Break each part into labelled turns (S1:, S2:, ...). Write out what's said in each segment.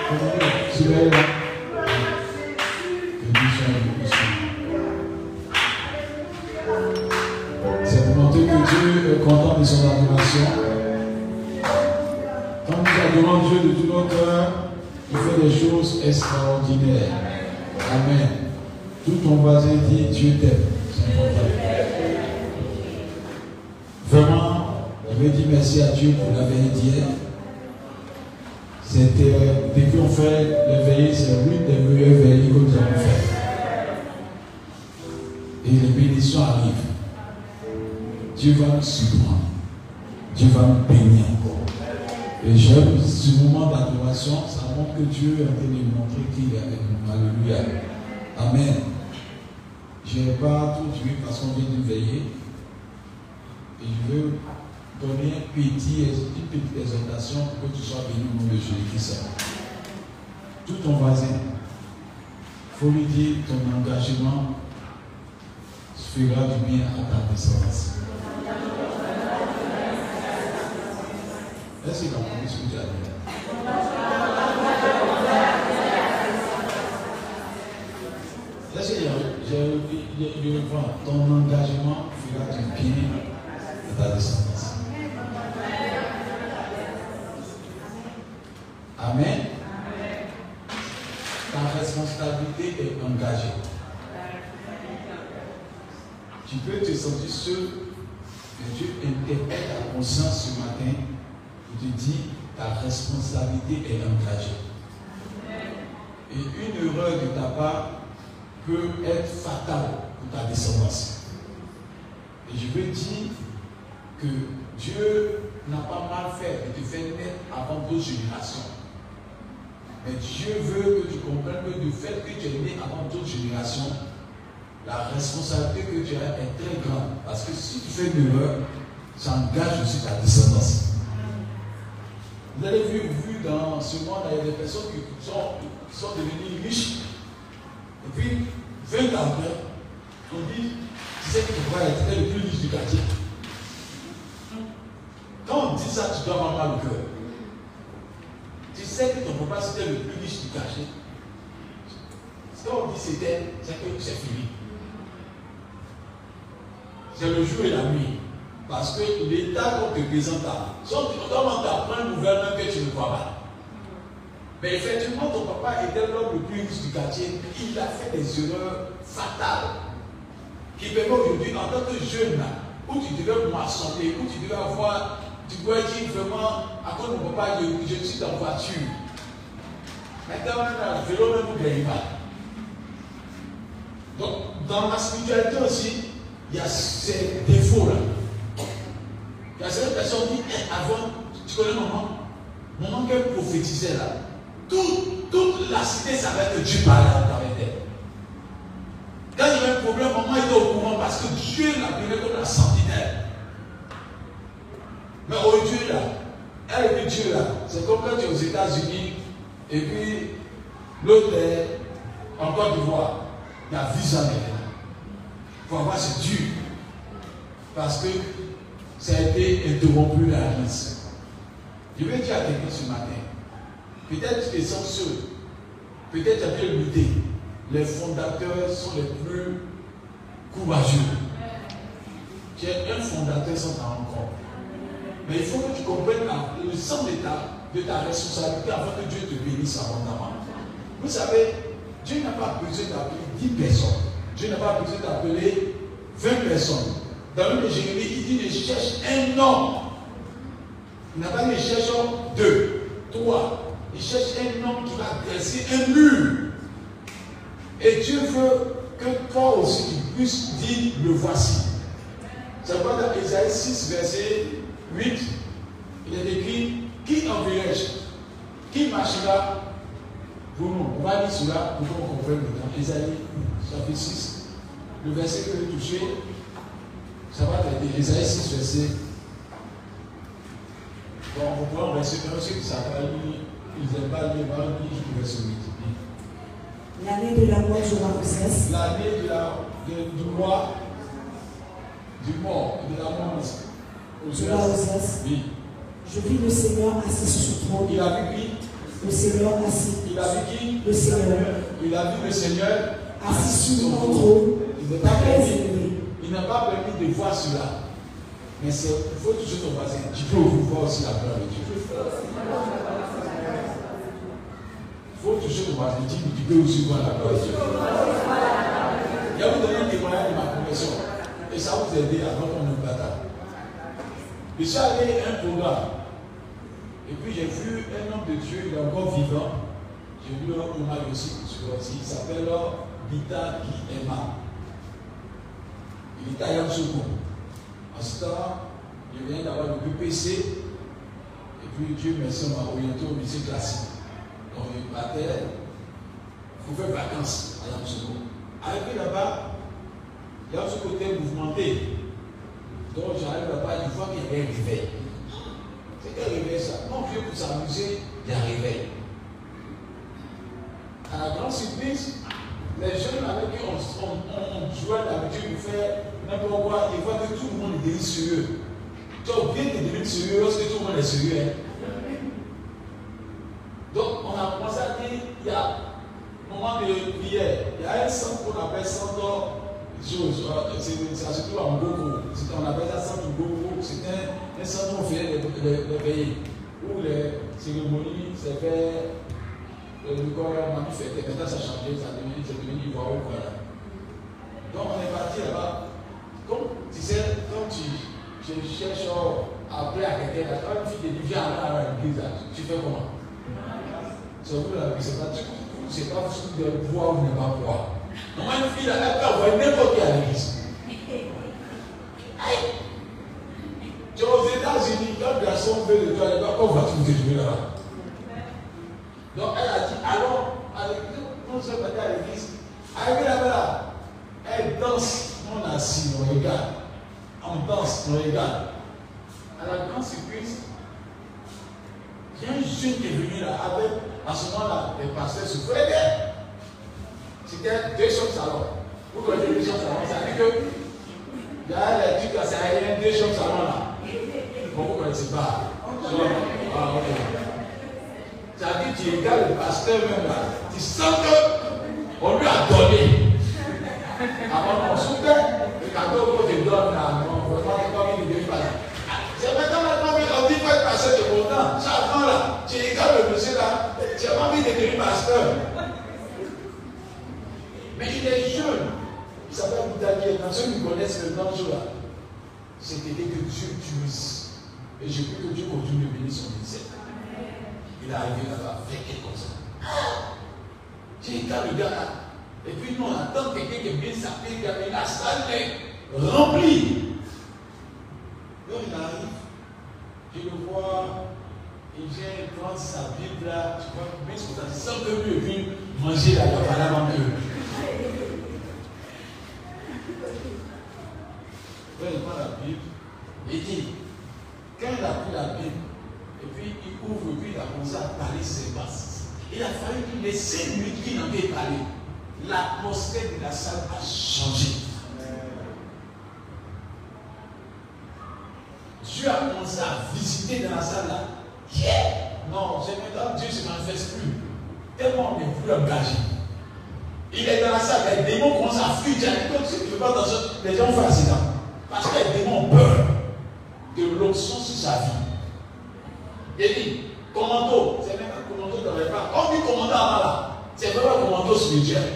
S1: C'est pour montrer que Dieu est content de son adoration. Quand nous adorons Dieu de tout notre cœur, il fait des choses extraordinaires. Amen. Tout ton voisin dit Dieu t'aime. C'est important. Vraiment, je veux dire merci à Dieu pour la veille d'hier. C'était, depuis qu'on fait les veillées, c'est l'une des meilleures veillées que nous avons faites. Et les bénédictions arrivent. Dieu va nous surprendre. Dieu va nous bénir encore. Et j'aime ce moment d'adoration, ça montre que Dieu est en train de nous montrer qu'il est avec nous. Alléluia. Amen. Je n'ai pas tout dit parce qu'on vient de veiller. Et je veux donner une petite exhortation pour que tu sois béni au nom de Jésus-Christ. Tout ton voisin, il faut lui dire ton engagement fera du bien à ta descendance. Est-ce qu'il a compris ce que tu as dit? Est-ce que je reprends ton engagement fera du bien à ta descendance? Amen. Ta responsabilité est engagée. Tu peux te sentir seul, mais Dieu interpelle ta conscience ce matin et te dit ta responsabilité est engagée. Et une erreur de ta part peut être fatale pour ta descendance. Et je veux dire que Dieu n'a pas mal fait de te faire naître avant d'autres générations. Mais Dieu veut que tu comprennes que du fait que tu es né avant d'autres générations, la responsabilité que tu as est très grande. Parce que si tu fais une erreur, ça engage aussi ta descendance. Vous avez vu dans ce monde, il y a des personnes qui sont devenues riches. Et puis, 20 ans après, on dit, tu sais que ton frère était le plus riche du quartier. Quand on dit ça, tu dois avoir mal au cœur. Tu sais que ton papa c'était le plus riche du quartier. Quand on dit c'était, c'est que c'est fini. C'est le jour et la nuit. Parce que l'état qu'on te présente là, on t'apprend une nouvelle même que tu ne crois pas. Mais effectivement, ton papa était l'homme le plus riche du quartier. Il a fait des erreurs fatales qui permettent aujourd'hui, en tant que jeune, là, où tu devais moissonner, où tu devais avoir, tu pouvais dire vraiment, à cause de mon papa, je suis dans la voiture. Maintenant, le vélo ne nous gagne pas. Donc, dans la spiritualité aussi, il y a ces défauts-là. Il y a certaines personnes qui, avant, tu connais maman qu'elle prophétisait là. Toute la cité savait que Dieu parlait avec elle. Quand il y avait un problème, maman était au courant parce que Dieu l'appelait comme la sentinelle. Mais aujourd'hui là, elle et Dieu là, c'est comme quand tu es aux États-Unis et puis l'autre est en Côte d'Ivoire. Il y a 10 ans maintenant. Il faut avoir ce Dieu. Parce que ça a été interrompu la grâce. Je vais dire à quelqu'un ce matin, peut-être qu'ils sont ceux, peut-être tu as pu l'idée, les fondateurs sont les plus courageux. Tu es un fondateur sans t'en rendre compte. Mais il faut que tu comprennes le sens de ta responsabilité afin que Dieu te bénisse abondamment. Vous savez, Dieu n'a pas besoin d'appeler 10 personnes. Dieu n'a pas besoin d'appeler 20 personnes. Dans le livre de Jérémie, il dit il cherche un homme. Il n'a pas dit il cherche 2, 3. Il cherche un homme qui va dresser un mur. Et Dieu veut que toi aussi tu puisses dire le voici. C'est pourquoi dans Ésaïe 6, verset 8, il est écrit qui enverrai-je? Qui marchera pour nous? On va lire cela pour qu'on comprenne dans Ésaïe chapitre 6. Le verset que vous touchez, ça va être Ésaïe 6, verset. Bon, on prend le verset 1, ceux qui savent pas lire, ils n'aiment pas lire, on va lire le verset 8.
S2: L'année de la mort de Ramsès.
S1: L'année du mort et de la mort.
S2: Oui. Je vis le Seigneur assis sur son trône.
S1: Il a vu qui?
S2: Le Seigneur assis.
S1: Il a vu qui?
S2: Le Seigneur.
S1: Il a vu le Seigneur
S2: assis sur son trône.
S1: Il n'a pas permis de voir cela. Mais il faut toucher ton voisin. Tu peux voir aussi la gloire de Dieu. Il faut toucher ton voisin. Tu peux aussi voir la gloire de Dieu. Il va vous donner un témoignage de ma conversion. Et ça va vous aider à votre nom de bataille. Je suis allé à un programme. Et puis j'ai vu un homme de Dieu, il est encore vivant. J'ai vu un hommage aussi sur lui. Il s'appelle Bita Ki-Ema. Il est à Yamoussoukro. En ce temps, je viens d'avoir le BPC. Et puis Dieu merci, on m'a orienté au lycée classique. Donc il partait, il faut faire vacances à Yamoussoukro. Arrivé là-bas, Yamoussoukro était mouvementé. Donc j'arrive là-bas, une fois qu'il y avait un réveil. C'est quel réveil ça? Non, Dieu pour s'amuser, il y a un réveil. À la grande surprise, les jeunes avec qui on jouait d'habitude pour faire n'importe quoi, ils voient que tout le monde est devenu sérieux. Tu as oublié de devenir sérieux lorsque tout le monde est sérieux. Hein? Donc on a commencé à dire, il y a un moment de prière, il y a un centre qu'on appelle centre chose, ça se trouve en Gogo, on appelle ça centre Gogo, c'est un centre où on fait les veillées, où les cérémonies se fait. Le corps m'a fait, maintenant ça a changé, c'est devenu Ivoire. Voilà. Donc on est parti là-bas. Comme tu sais, quand tu cherches à appeler à quelqu'un, quand une fille te dit viens à l'église, tu fais comment? C'est vous là, c'est pas ce de voir ou ne pas voir. Normalement, une fille là, elle peut avoir n'importe qui à l'église. Tu es aux États-Unis, quand le garçon veut de toi, il va pas voiture te jouer là-bas. Donc elle a dit, alors, à l'église, on se mettait à l'église, arrivé là-bas, elle danse, on est assis, on regarde, on danse, on regarde. À la grande surprise, il y a un jeune qui est venu là, avec, à ce moment-là, les pasteurs se faisaient. C'était 2 chambres salon. Vous connaissez 2 chambres salon, ça veut dire que, il y a les trucs là, ça a rien, 2 chambres salon là. Bon, vous ne connaissez pas. Ah, ok. C'est-à-dire que tu regardes le pasteur même là, tu sens qu'on lui a donné. Avant on souffrait, le cadeau qu'on te donne là, non, vraiment, c'est pas qu'il ne pas là. C'est maintenant qu'on dit pas être pasteur de content. Chaque fois là, tu regardes le monsieur là, tu n'as pas envie de devenir pasteur. Mais il est jeune. Il s'appelle Boudagé. Dans ceux qui connaissent le nom là, c'était que Dieu utilise. Et j'ai vu que Dieu continue de bénir son ministère. Il est arrivé là-bas, fait comme ça. J'ai regardé le gars là. Et puis nous on attend quelqu'un qui vient s'appeler, la salle est remplie. Donc il arrive, je le vois, il vient prendre sa Bible là, tu vois, mais sans que lui vienne manger là, il va parler avant eux. Donc il prend la Bible, et il dit, quand il a pris la Bible, et puis il ouvre, et puis il a commencé à parler ses passes. Il a fallu qu'il ait 5 minutes qu'il n'en ait parlé. L'atmosphère de la salle a changé. Dieu a commencé à visiter dans la salle là. Non, c'est maintenant Dieu ne se manifeste plus. Tellement on n'est plus engagé. Il est dans la salle, les démons commencent à fuir. Comme si tu ne veux pas dans ce, les gens font accident. Parce que les démons ont peur de l'onction sur sa vie. Il dit, commando, c'est même un commando dans les pas. On dit commando avant là. C'est vraiment un commando spirituel.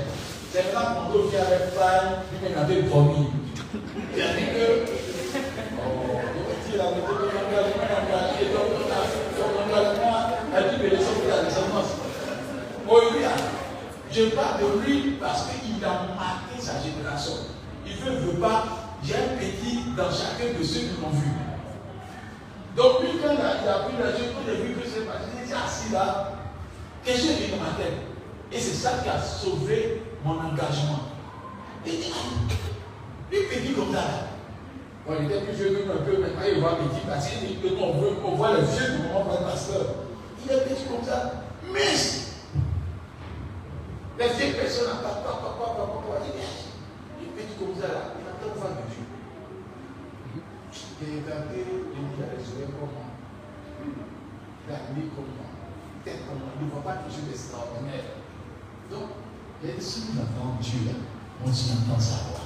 S1: C'est maintenant un commando qui avait faim, lui-même avait promis. Il a dit que. Oh, il a dit que je parle de lui parce qu'il a marqué sa génération. Il ne veut pas, j'ai un petit dans chacun de ceux qui l'ont vu. Donc lui, quand il a pris la Dieu, quand il a vu que c'est passé, il s'est assis là, quelque chose est dans ma tête. Et c'est ça qui a sauvé mon engagement. Il dit, lui petit comme ça là. Bon, il était plus vieux que un peu, mais quand il voit petit, parce qu'on voit les vieux du moment de pasteur. Il est petit comme ça. Mais les vieilles personnes, papa, il est petit comme ça là. Il attend de voir de Dieu. Il est regardé, il a les oreilles comme moi. Il a mis comme moi. peut-être qu'on ne voit pas quelque chose d'extraordinaire. Donc, si nous entendons Dieu, on s'y entend sa voix.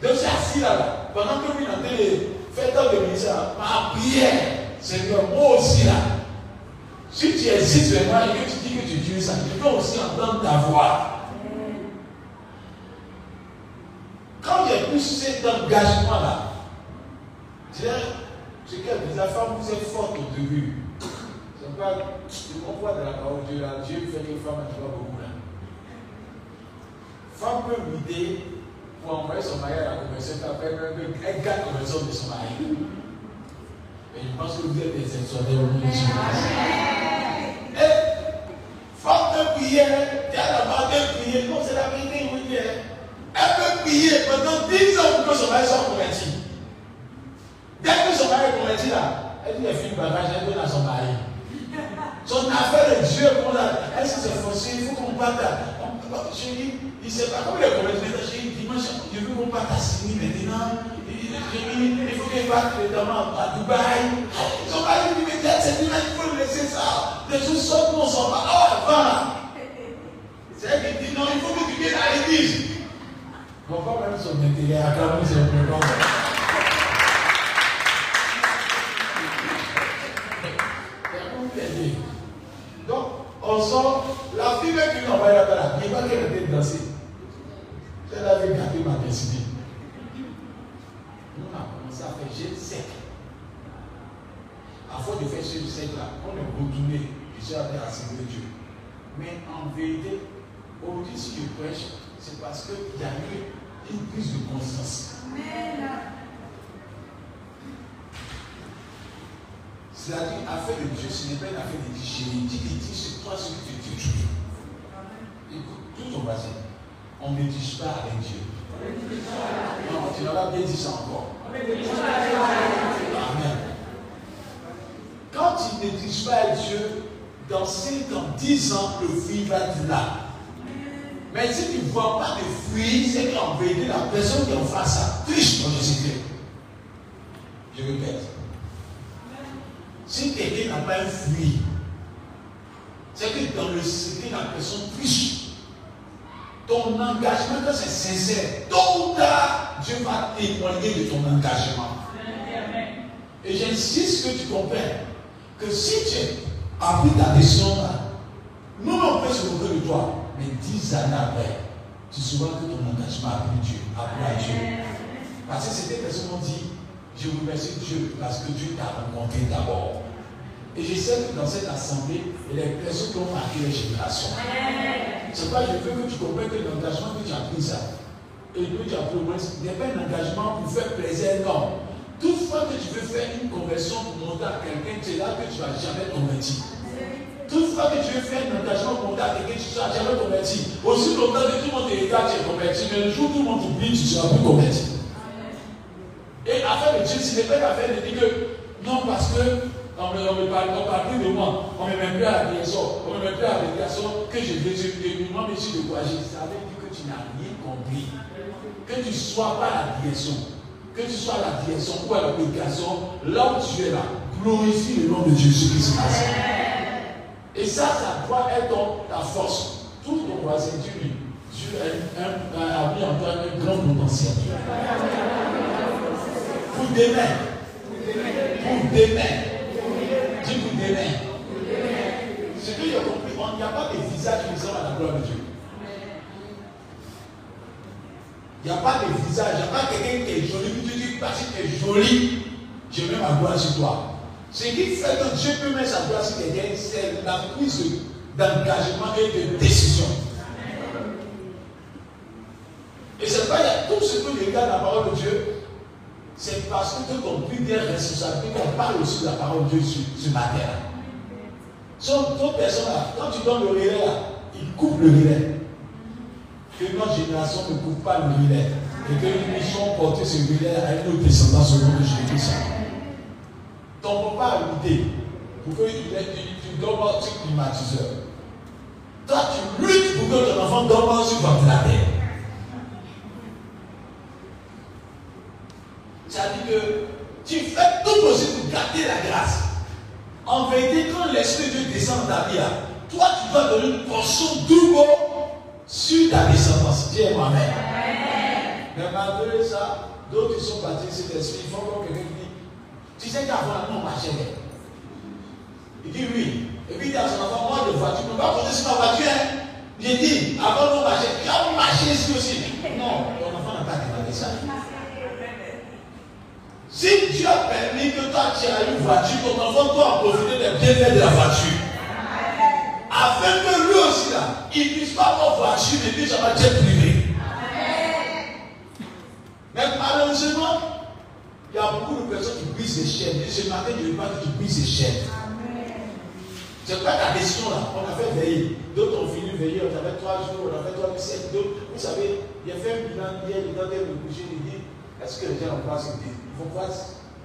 S1: Donc, c'est assis là-bas. Pendant que lui, dans les fêtes de ministère, ma prière, Seigneur, moi aussi là. Si tu existes vraiment et que tu dis que tu dis ça, tu peux aussi entendre ta voix. Quand j'ai plus cet engagement-là, c'est qu'elle disait, femme, vous êtes forte au début. C'est pas, on voit dans la parole de Dieu, là, Dieu fait que femme ne pas beaucoup là. Femme peut l'idée pour envoyer son mari à la conversion, elle garde la conversion de son mari. Et je pense que vous êtes des extraordinaires au nom de Jésus. Et femme peut prier, il y a la bande de prier, non, c'est la vérité, oui, elle peut prier pendant 10 ans pour que son mari soit converti. Dès que son mari est converti là, elle dit, elle fait une bagage, elle donne à son mari. Son affaire de Dieu, elle s'est forcée, il faut qu'on parte. Je dis, il ne sait pas comment il est converti. Je dis, dimanche, je veux qu'on parte à Sydney maintenant. Il faut qu'il parte notamment à Dubaï. Son mari dit, mais c'est dimanche, il faut le laisser ça. Les choses sortent, nous on s'en va. Oh, avant. C'est elle qui dit, non, il faut que tu viennes à l'église. On va même son intérêt à Cameroun, c'est un peu long. Donc, on sort, la fille qui nous envoie là-bas, il n'y a pas qu'elle était dansée. Elle avait gardé ma destinée. Nous, on a commencé à faire jeûne sec. À force de faire jeûne sec là, on est retourné, je suis allé à servir Dieu. Mais en vérité, aujourd'hui, si je prêche, c'est parce qu'il y a eu une prise de conscience. C'est-à-dire, affaire de Dieu, ce n'est pas une affaire de Dieu. J'ai dit, c'est toi ce que tu dis toujours. Écoute, tout ton voisin, on ne médite pas avec Dieu. Non, tu n'as pas bien dit ça encore. Amen. Quand tu ne médites pas avec Dieu, dans 5 ans, 10 ans, le fruit va être là. Mais si tu ne vois pas de fruits, c'est qu'en vérité, la personne qui en face ça triche dans Jésus-Christ. Je répète. Si quelqu'un n'a pas un fruit, c'est que dans le secret, la personne triche. Ton engagement, quand c'est sincère, tôt ou tard, Dieu va témoigner de ton engagement. Et j'insiste que tu comprennes que si tu as pris ta décision là, nous on peut se moquer de toi. Mais 10 années après, tu sauras que ton engagement a pris Dieu, a plu à Dieu. Parce que certaines personnes m'ont dit, je remercie Dieu parce que Dieu t'a rencontré d'abord. Et je sais que dans cette assemblée, il y a des personnes qui ont marqué les générations. C'est pourquoi je veux que tu comprennes que l'engagement que tu as pris ça, et que tu as pris au moins, n'est pas un engagement pour faire plaisir, non. Toutefois que tu veux faire une conversion pour monter à quelqu'un, c'est là que tu ne vas jamais converti. Toutefois que tu veux faire un engagement pour monter à quelqu'un, tu ne seras jamais converti. Aussi longtemps que tout le monde te regarde, tu es converti, mais le jour où tout le monde t'oublie, tu ne seras plus converti. Et l'affaire de Dieu, ce n'est pas l'affaire de dire que non, parce que on me parle plus de moi, on ne me met plus à la direction, on ne me met plus à la prédication, que je vais te moi, monsieur de quoi je savais dire que tu n'as rien compris. Que tu ne sois pas à la direction, que tu sois à la direction ou à la prédication, là où tu es là, glorifie le nom de Jésus-Christ. Et ça doit être ta force. Tout ton voisin, Dieu a mis en toi un grand potentiel. Pour demain. Pour demain. Dis pour demain. Ce que j'ai compris, il n'y a pas de visage qui ressemble à la gloire de Dieu. Il n'y a pas de visage, il n'y a pas quelqu'un qui est joli, puis tu dis parce que tu es joli, je mets ma gloire sur toi. Ce qui fait que Dieu peut mettre sa gloire sur quelqu'un, c'est la prise d'engagement et de décision. Et c'est pas tout ce que je regarde la parole de Dieu, c'est parce que tu as compris des responsabilités qu'on parle aussi de la parole de Dieu sur ma terre. Sont d'autres personnes là, quand tu donnes le relais là, ils coupent le relais. Que notre génération ne coupe pas le relais. Et que nous puissions porter ce relais à une autre descendance au nom de Jésus-Christ. Ton papa a l'idée pour que tu dormes sur climatiseur. Toi, tu luttes pour que ton enfant dorme sur ventilateur. Ça dit que tu fais tout possible pour garder la grâce. En vérité, quand quand l'Esprit de Dieu descend dans ta vie, toi tu dois donner une portion double sur ta descendance. Dis Amen. Mais malgré ça, d'autres qui sont partis de cet esprit, ils font comme quelqu'un qui dit, tu sais qu'avant on marchait. Il dit oui. Et puis il dit à son enfant, moi de voiture, tu ne peux pas compter sur ma voiture. J'ai dit, avant on marchait, tu as marché ici aussi. Non, ton enfant n'a pas demandé ça. Si Dieu a permis que toi tu aies une voiture, ton enfant doit profiter des bienfaits de la voiture. Afin que lui aussi là, il ne puisse pas avoir voiture, mais puisse avoir jet privé. Mais malheureusement, il y a beaucoup de personnes qui brisent les chaînes. Et ce matin, je ne veux pas que tu brises les chaînes. C'est pas ta décision là. On a fait veiller. D'autres ont fini veiller. On a fait 3 jours, on a fait 3 7. D'autres, vous savez, il a fait un bilan hier, il est en train de bouger. Il dit, est-ce que les gens vont pas se dire?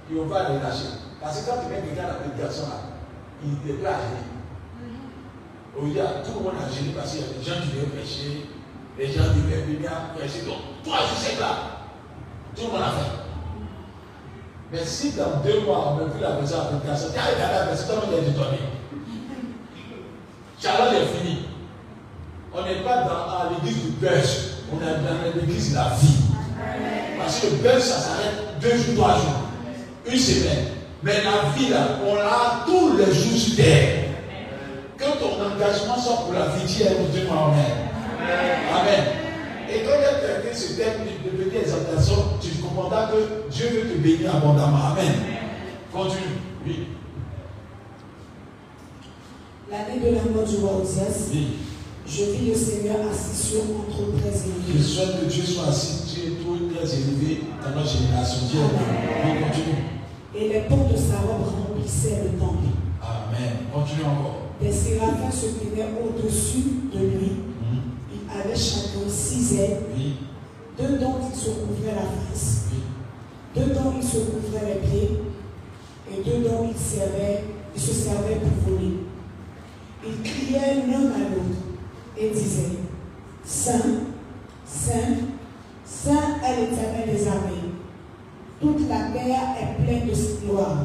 S1: Ils vont pas les lâcher. Parce que quand tu mets quelqu'un dans la prédication là, il est prêt à gêner. Tout le monde a gêné parce qu'il y a des gens qui veulent prêcher, les gens qui veulent venir prêcher. Donc, toi, je sais là. Tout le monde a fait. Mais si dans 2 mois, on a vu la personne à la prédication, tu as regardé la personne, tout le monde est détonné. Charlotte est fini. On n'est pas dans l'église du buzz, on est dans l'église de la vie. Parce que le buzz, ça s'arrête 2 jours, 3 jours, 1 semaine. Mais la vie, là, on l'a tous les jours sur terre. Que ton engagement soit pour la vie, tu es au Dieu, Amen. Amen. Et quand il y a quelqu'un ce terme de petite exaltation, tu comprendras que Dieu veut te bénir abondamment. Amen. Continue. Oui.
S2: L'année de la mort du roi Osias,
S1: Oui.
S2: je vis le Seigneur assis sur un trône très élevé.
S1: Je souhaite que Dieu soit assis sur un trône très élevé dans notre génération. Dieu Amen. Continue.
S2: Et les pans de sa robe remplissaient le temple.
S1: Amen. Continue encore.
S2: Des séraphins se tenaient au-dessus de lui. Ils avaient chacun 6 ailes.
S1: Oui.
S2: 2 dont ils se couvraient la face.
S1: Oui.
S2: 2 dont ils se couvraient les pieds. Et 2 dont ils se servaient pour voler. Ils criaient l'un à l'autre et disaient, Saint, Saint, Saint est l'Éternel des armées. Toute la terre est pleine de sa gloire.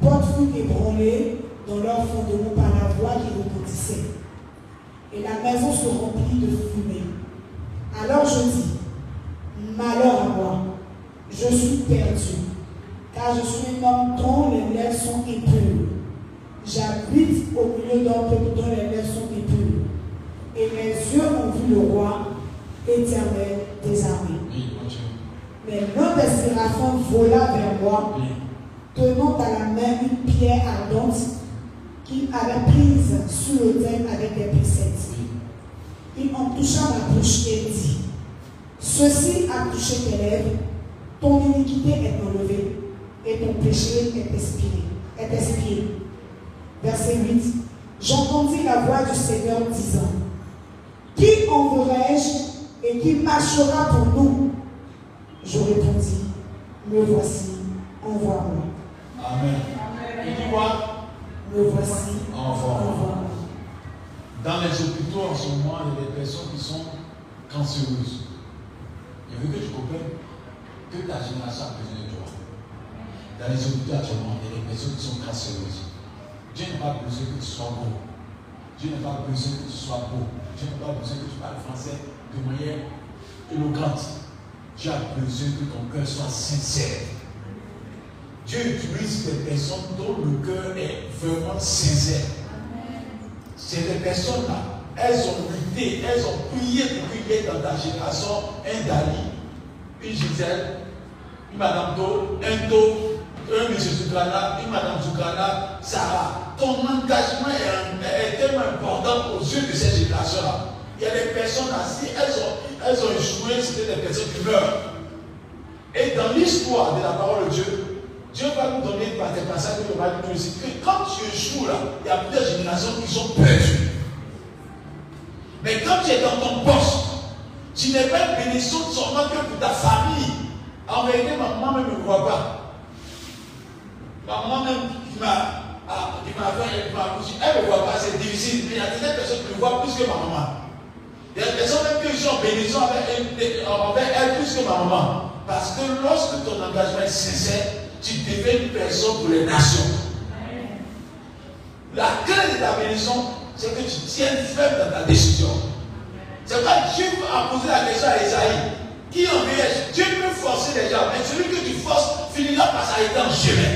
S2: Les portes furent ébranlées dans leur fondement par la voix qui retentissait. Et la maison se remplit de fumée. Alors je dis, malheur à moi, je suis perdu, car je suis un homme dont les lèvres sont impures. J'habite au milieu d'un peuple dont les lèvres sont impures. Et mes yeux ont vu le roi éternel des armées.
S1: Oui,
S2: mais l'un des séraphins vola vers moi, tenant à la main une pierre ardente qu'il avait prise sur l'autel avec des pincettes. Il en toucha ma bouche et dit, ceci a touché tes lèvres, ton iniquité est enlevée et ton péché est expié. Verset 8. J'entendis la voix du Seigneur disant, qui enverrai-je et qui marchera pour nous? Je répondis, me voici, envoie-moi.
S1: Amen. Il dit quoi?
S2: Me voici,
S1: envoie-moi. Dans les hôpitaux en ce moment, il y a des personnes qui sont cancéreuses. Je veux que tu comprennes que ta génération a besoin de toi. Dans les hôpitaux actuellement, il y a des personnes qui sont cancéreuses. Dieu n'a pas besoin que tu sois beau. Dieu n'a pas besoin que tu sois beau. Dieu n'a pas besoin que tu parles français de manière éloquente. Dieu a besoin que ton cœur soit sincère. Dieu utilise des personnes dont le cœur est vraiment sincère. C'est des personnes-là, elles ont lutté, elles ont prié pour qu'il y ait dans ta génération un Dali, une Gisèle, une Madame Do, un Do, un M. Zoukrana, une Madame Zoukrana, Sarah. Ton engagement est tellement important aux yeux de cette génération-là. Il y a des personnes là, si elles ont échoué, c'était des personnes qui meurent. Et dans l'histoire de la parole de Dieu, Dieu va nous donner par des passages que va nous dire que quand tu échoues là, il y a plusieurs générations qui sont perdues. Mais quand tu es dans ton poste, tu n'es pas une bénédiction seulement que pour ta famille. En réalité, ma maman même ne me voit pas. Ma maman même qui m'a fait, elle ne me voit pas, c'est difficile. Mais il y a des personnes qui me voient plus que ma maman. Il y a des personnes même qui sont bénédictions envers elle plus que ma maman. Parce que lorsque ton engagement est sincère, tu deviens une personne pour les nations. La clé de ta bénédiction, c'est que tu tiennes ferme dans ta décision. C'est pas Dieu a posé la question à Esaïe. Qui enverrait? Dieu peut forcer les gens, mais celui que tu forces finira par s'arrêter en chemin.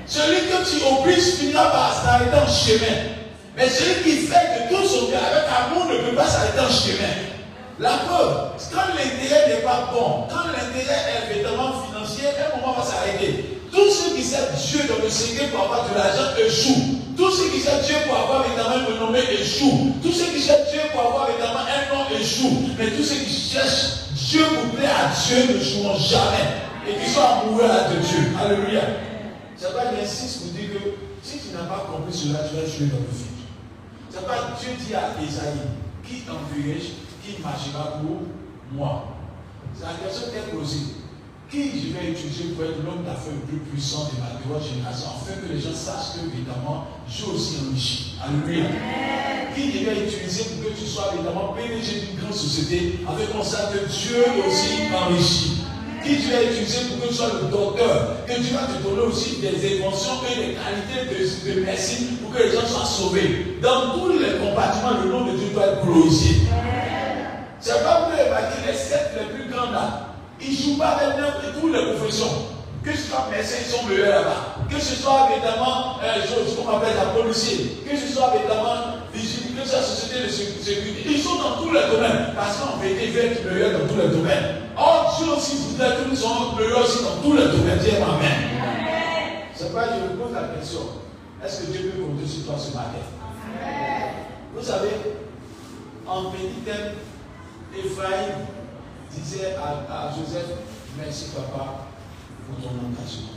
S1: Celui que tu obliges finira par s'arrêter en chemin. Mais celui qui fait de tout son cœur avec amour ne peut pas s'arrêter en chemin. La preuve, quand l'intérêt n'est pas bon, quand l'intérêt est véritablement financier, un moment va s'arrêter. Tous ceux qui servent Dieu dans le secret pour avoir de l'argent échouent. Tous ceux qui servent Dieu pour avoir véritablement une renommée échouent. Tous ceux qui cherchent Dieu pour avoir véritablement un nom échouent. Mais tous ceux qui cherchent Dieu pour plaire à Dieu ne joueront jamais. Et qui sont amoureux de Dieu. Alléluia. C'est pas j'insiste pour dire que si tu n'as pas compris cela, tu vas jouer dans le vide. C'est pas Dieu dit à Esaïe, qui enverrai-je, qui marchera pour moi. C'est la question qui est posée. Qui je vais utiliser pour être l'homme d'affaires le plus puissant de ma droite génération, afin que les gens sachent que, évidemment, je suis aussi enrichi. Alléluia. Qui je vais utiliser pour que tu sois, évidemment, PDG d'une grande société, avec qu'on sache que Dieu aussi enrichi. Qui tu vas utiliser pour que tu sois le docteur, que tu vas te donner aussi des inventions et des qualités de médecine pour que les gens soient sauvés. Dans tous les compartiments, le nom de Dieu doit être glorifié. C'est pas pour évacuer les sectes les plus grandes là. Ils ne jouent pas avec toutes les professions. Que ce soit médecin, ils sont meilleurs là-bas. Que ce soit évidemment, ce qu'on appelle la policier. Que ce soit évidemment vigile, que ce soit société de sécurité. Ils sont dans tous les domaines. Parce qu'en vérité, ils veulent être meilleurs dans tous les domaines. Or, Dieu aussi voudrait que nous soyons meilleurs aussi dans tous les domaines. Dis Amen. C'est pas, je me pose la question. Est-ce que Dieu peut compter sur toi ce matin? Vous savez, en petit thème, Ephraïm disait à Joseph, merci papa pour ton engagement.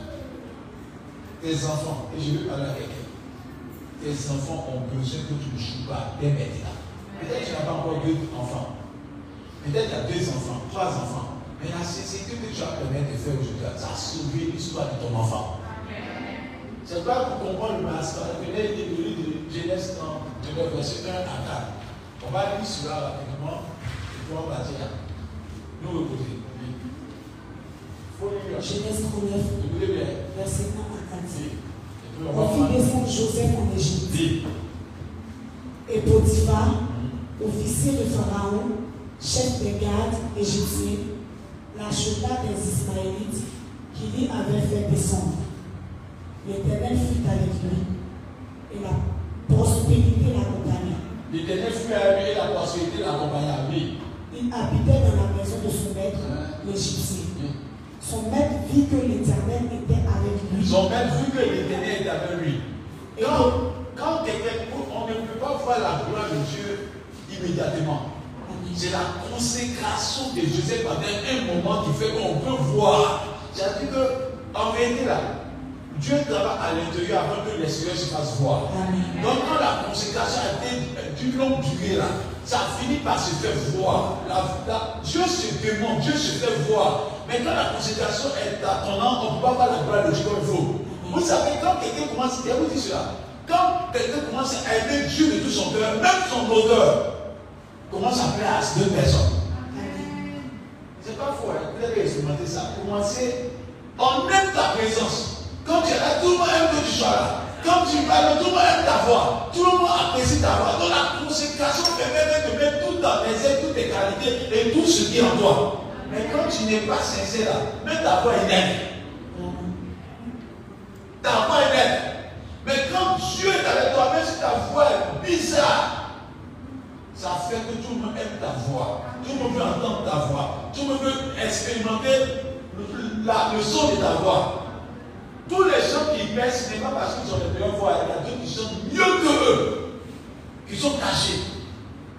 S1: Tes enfants, et je vais parler à quelqu'un, tes enfants ont besoin que tu ne joues pas dès maintenant. Peut-être que tu n'as pas encore 2 enfants. Peut-être que tu as 2 enfants, 3 enfants. Mais la sincérité que tu as permis de faire aujourd'hui, ça a sauvé l'histoire de ton enfant. C'est pas pour comprendre le master. Venez lire le livre de Genèse 39, verset 1 à 4. On va lire cela rapidement et puis on va dire. Nous reposer.
S2: Genèse 39, verset 1 à 4. On fit descendre Joseph en Égypte. Et Potiphar, officier de Pharaon, chef des gardes égyptiens, l'acheta des Ismaélites qui lui avaient fait descendre. L'Éternel fut avec lui et la prospérité l'accompagna.
S1: L'Éternel fut avec lui et la prospérité l'accompagna. Oui.
S2: Il habitait dans la maison de son maître, l'Égyptien. Son maître vit que l'Éternel était avec lui.
S1: Son maître vit que l'Éternel était avec lui. Et quand quelqu'un, on ne peut pas voir la gloire de Dieu immédiatement. C'est la consécration de Joseph pendant un moment qui fait qu'on peut voir. C'est-à-dire qu'en vérité là, Dieu travaille à l'intérieur avant que l'extérieur se fasse voir. Amen. Donc quand la consécration a été d'une longue durée là, ça finit par se faire voir. Dieu se démontre, Dieu se fait voir. Mais quand la consécration est attendante, on ne peut pas voir la gloire de Dieu comme il faut. Vous savez, quand quelqu'un commence, et vous dites cela, quand quelqu'un commence à aimer Dieu de tout son cœur, même son odeur commence à plaire à 2 personnes. C'est pas faux, vous avez expérimenté ça. Commencez, on aime ta présence. Quand tu es là, tout le monde aime que tu sois là. Quand tu parles, tout le monde aime ta voix. Tout le monde apprécie ta voix. Donc la consécration permet de mettre tout dans tes ailes, toutes tes qualités et tout ce qui est en toi. Mais quand tu n'es pas sincère là, même ta voix est nette. Ta voix est nette. Mais quand Dieu est avec toi, même si ta voix est bizarre, ça fait que tout le monde aime ta voix. Tout le monde veut entendre ta voix. Tout le monde veut expérimenter le son de ta voix. Tous les gens qui baissent, ce n'est pas parce qu'ils ont les meilleures voix. Il y a d'autres qui sont mieux que eux, qui sont cachés.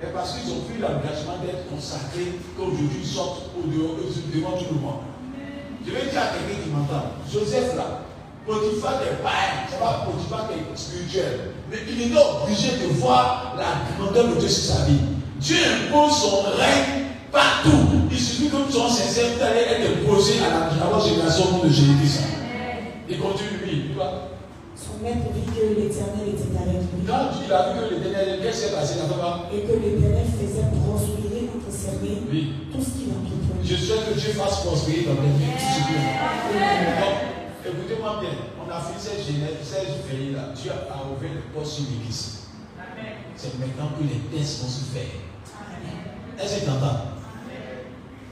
S1: Mais parce qu'ils ont pris l'engagement d'être consacrés, qu'aujourd'hui ils sortent devant tout le monde. Je vais dire à quelqu'un qui m'entend, Joseph là, Potiphar est païen, c'est pas Potiphar qui est spirituel. Mais il est obligé de voir la grandeur de Dieu sur sa vie. Dieu impose son règne partout. Il suffit que nous soyons sincères, vous allez être posés à la génération au nom de Jésus-Christ. Et continue, lui, quoi.
S2: Son maître vit que l'Éternel était avec lui.
S1: Quand il a vu que l'Éternel, qu'est-ce qui s'est passé là-bas?
S2: Et que l'Éternel faisait prospérer entre ses mains tout ce qu'il entreprenait.
S1: Je souhaite que Dieu fasse prospérer dans les vies tout ce qu'il fait. Écoutez-moi bien, on a fini cette veillée là. Dieu a ouvert le poste sur l'église. C'est maintenant que les tests vont se faire. Est-ce que tu entends?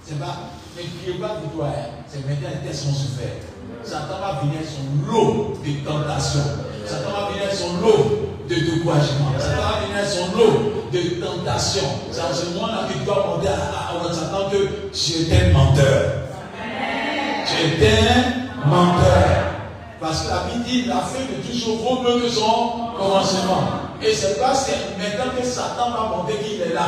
S1: C'est pas, ne criez pas de toi, c'est maintenant les tests vont se faire. Satan va venir avec son lot de tentations. Satan va venir avec son lot de découragement. Satan va venir avec son lot de tentations. C'est à ce moment-là que tu dois demander à Satan que tu es un menteur. Tu es un menteur. Parce que la Bible dit la fin de tout chose vaut mieux que son commencement. Et c'est parce que maintenant que Satan va montrer qu'il est là.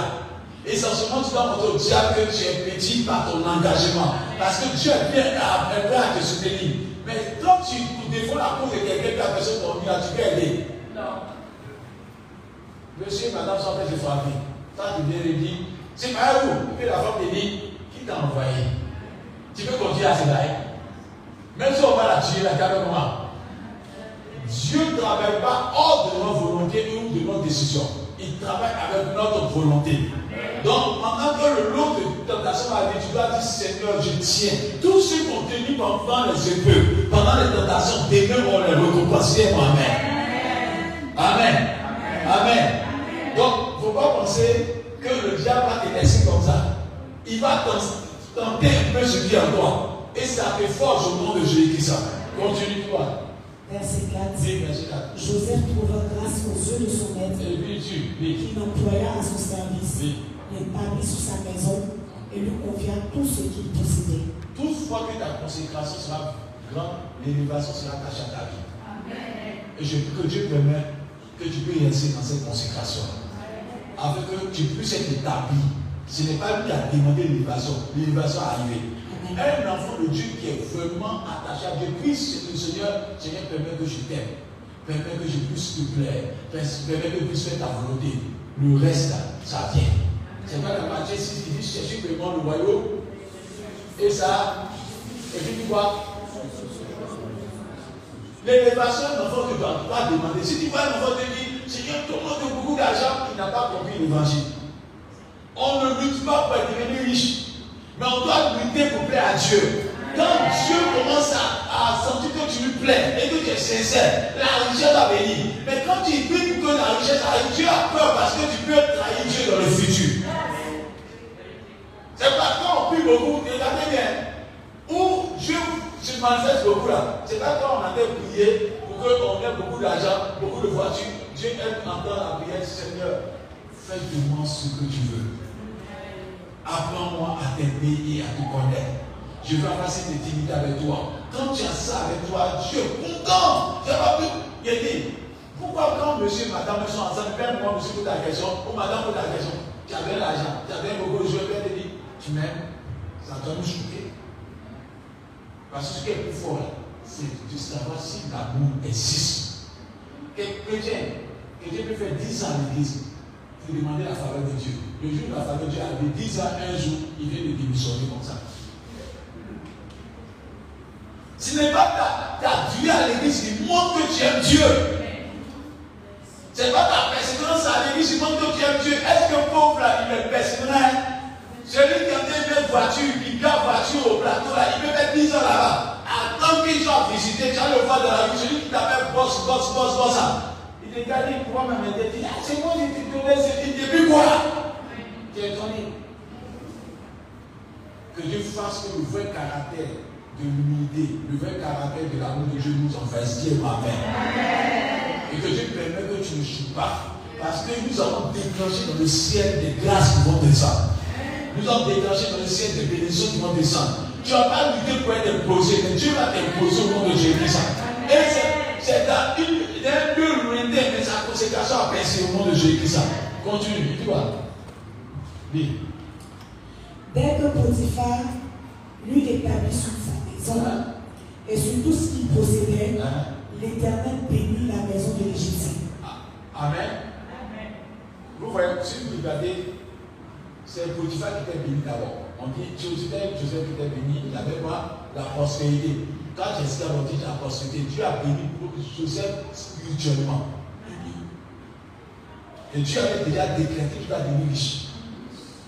S1: Et essentiellement, tu dois montrer au diable que tu es petit par ton engagement. Parce que Dieu est bien prêt à te soutenir. Mais quand tu défends la cause de quelqu'un qui a besoin de ton tu peux aider. Non. Monsieur et madame sont en train de frapper. Quand tu viens et dis, c'est pas où? Et puis la femme te dit, qui t'a envoyé? Tu peux continuer à se bailler. Même si on va la tuer, la garde comment? Dieu ne travaille pas hors de notre volonté ou de notre décision. Il travaille avec notre volonté. Donc, maintenant que le lot de tentation va venir, tu dois dire, Seigneur, je tiens. Tous ceux qui ont tenu pendant les épreuves, pendant les tentations, demain on les récompense. Amen. Amen. Amen. Donc, il ne faut pas penser que le diable va te laisser comme ça. Il va tenter un peu ce qui est en toi. Et ça te forge au nom de Jésus-Christ. Continue toi.
S2: Verset 4.
S1: Oui, verset 4.
S2: Joseph trouva grâce aux yeux de son maître,
S1: qui
S2: l'employa à son service, l'établit sur sa maison et lui confia tout ce qu'il possédait.
S1: Toutefois que ta consécration sera grande, l'élévation sera attachée à ta vie. Amen. Et que Dieu permet que tu puisses rester dans cette consécration. Afin que tu puisses être établi. Ce n'est pas lui qui a demandé l'élévation est arrivée. Un enfant de Dieu qui est vraiment attaché à Dieu, puisse le Seigneur permet que je t'aime, permet que je puisse te plaire, permet que je puisse faire ta volonté. Le reste, ça vient. C'est pas la Matthieu 6 qui dit chercher vraiment le royaume. Et ça, et puis quoi? L'élévation d'un enfant que tu ne dois pas demander. Si tu vois un enfant te dire, Seigneur, tout le monde a beaucoup d'argent, il n'a pas compris l'évangile. On ne lutte pas pour être devenu riche. Mais on doit lutter pour plaire à Dieu. Quand Dieu commence à sentir que tu lui plais et que tu es sincère, la richesse va venir. Mais quand tu pries pour que la richesse arrive, Dieu a peur parce que tu peux trahir Dieu dans le futur. C'est pas quand on prie beaucoup, regardez bien, où Dieu se manifeste beaucoup là. C'est pas quand on a prié pour qu'on ait beaucoup d'argent, beaucoup de voitures. Dieu aime entendre la prière, Seigneur, fais de moi ce que tu veux. Apprends-moi à t'aimer et à te connaître. Je veux avoir cette intimité avec toi. Quand tu as ça avec toi, Dieu est content. Tu n'as pas pu aider. Pourquoi quand monsieur et madame sont ensemble, même moi, monsieur pose ta question, ou madame pose ta question, tu avais l'argent, tu avais beaucoup de jouets, tu dis, tu m'aimes, ça doit nous choquer. Parce que ce qui est plus fort, c'est de savoir si l'amour existe. Chrétien peut faire 10 ans à l'église. Il faut demander la faveur de Dieu. Le jour où la faveur de Dieu avait 10 ans, un jour, il vient de démissionner comme ça. Ce n'est pas ta vie à l'église qui montre que tu aimes Dieu. Ce n'est pas ta persévérance à l'église qui montre que tu aimes Dieu. Est-ce que pauvre là, il est persévérant? Celui qui a une voiture, qui garde voiture au plateau là, il peut mettre 10 ans là-bas. Attends qu'il soit visité, tu vas le voir dans la vie. Celui qui t'appelle boss. Il te regarde, il pourra même dire, c'est moi qui t'ai donné ce titre depuis quoi? Tu es étonné. Que Dieu fasse que le vrai caractère de l'humilité, le vrai caractère de l'amour de Dieu nous investit. Amen. Et que Dieu permet que tu ne joues pas. Parce que nous avons déclenché dans le ciel des grâces qui vont descendre. Nous avons déclenché dans le ciel des bénédictions qui vont descendre. Tu n'as pas lutté pour être imposé, mais Dieu va t'imposer au nom de Jésus. Et c'est un peu ruiné, mais sa consécration a percé au nom de Jésus. Continue, tu vois. Oui.
S2: Dès que Potiphar lui établit sur sa maison et sur tout ce qu'il possédait, l'Éternel bénit la maison de l'Égyptien.
S1: Amen. Vous voyez, si vous regardez, c'est Potiphar qui était béni d'abord. On dit Joseph qui était béni, il avait quoi? La prospérité. Quand Jessica a dit la prospérité, Dieu a béni Joseph spirituellement. Et Dieu avait déjà décrété qu'il va devenir riche.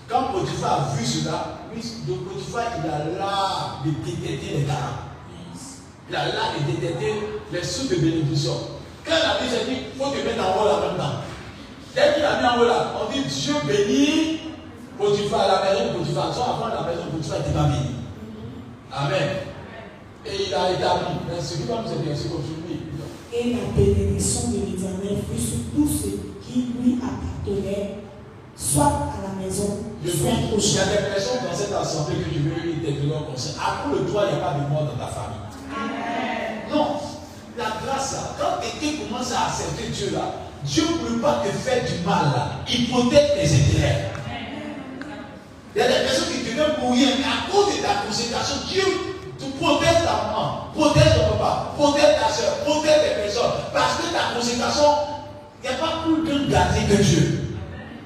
S1: Quand Potiphar a vu cela, Potiphar il a l'art de détecter les talents. Il a là et détecter les sources de bénédiction. Quand la Bible dit qu'il faut te mettre en haut là maintenant. Dès qu'il a mis en haut là, on dit Dieu bénit Potiphar à la maison de Potiphar. Soit avant la maison de Potiphar, il n'était pas béni. Amen. Et il a établi. Ce qui va nous aider, c'est qu'aujourd'hui.
S2: Et la bénédiction de l'Éternel fut sur tout ce qui lui appartenait, soit à la maison, soit au champ.
S1: Il y a des personnes dans cette assemblée que je veux intégrer leur conseil. Après le toi, il n'y a pas de mort dans ta famille. Amen. Non. La grâce, là, quand quelqu'un commence à accepter Dieu là, Dieu ne peut pas te faire du mal là. Il protège tes intérêts. Il y a des personnes qui te veulent mourir, mais à cause de ta consécration, Dieu te protège ta maman, protège ton papa, protège ta soeur, protège les personnes. Parce que ta consécration, il n'y a pas plus qu'un gardien que Dieu.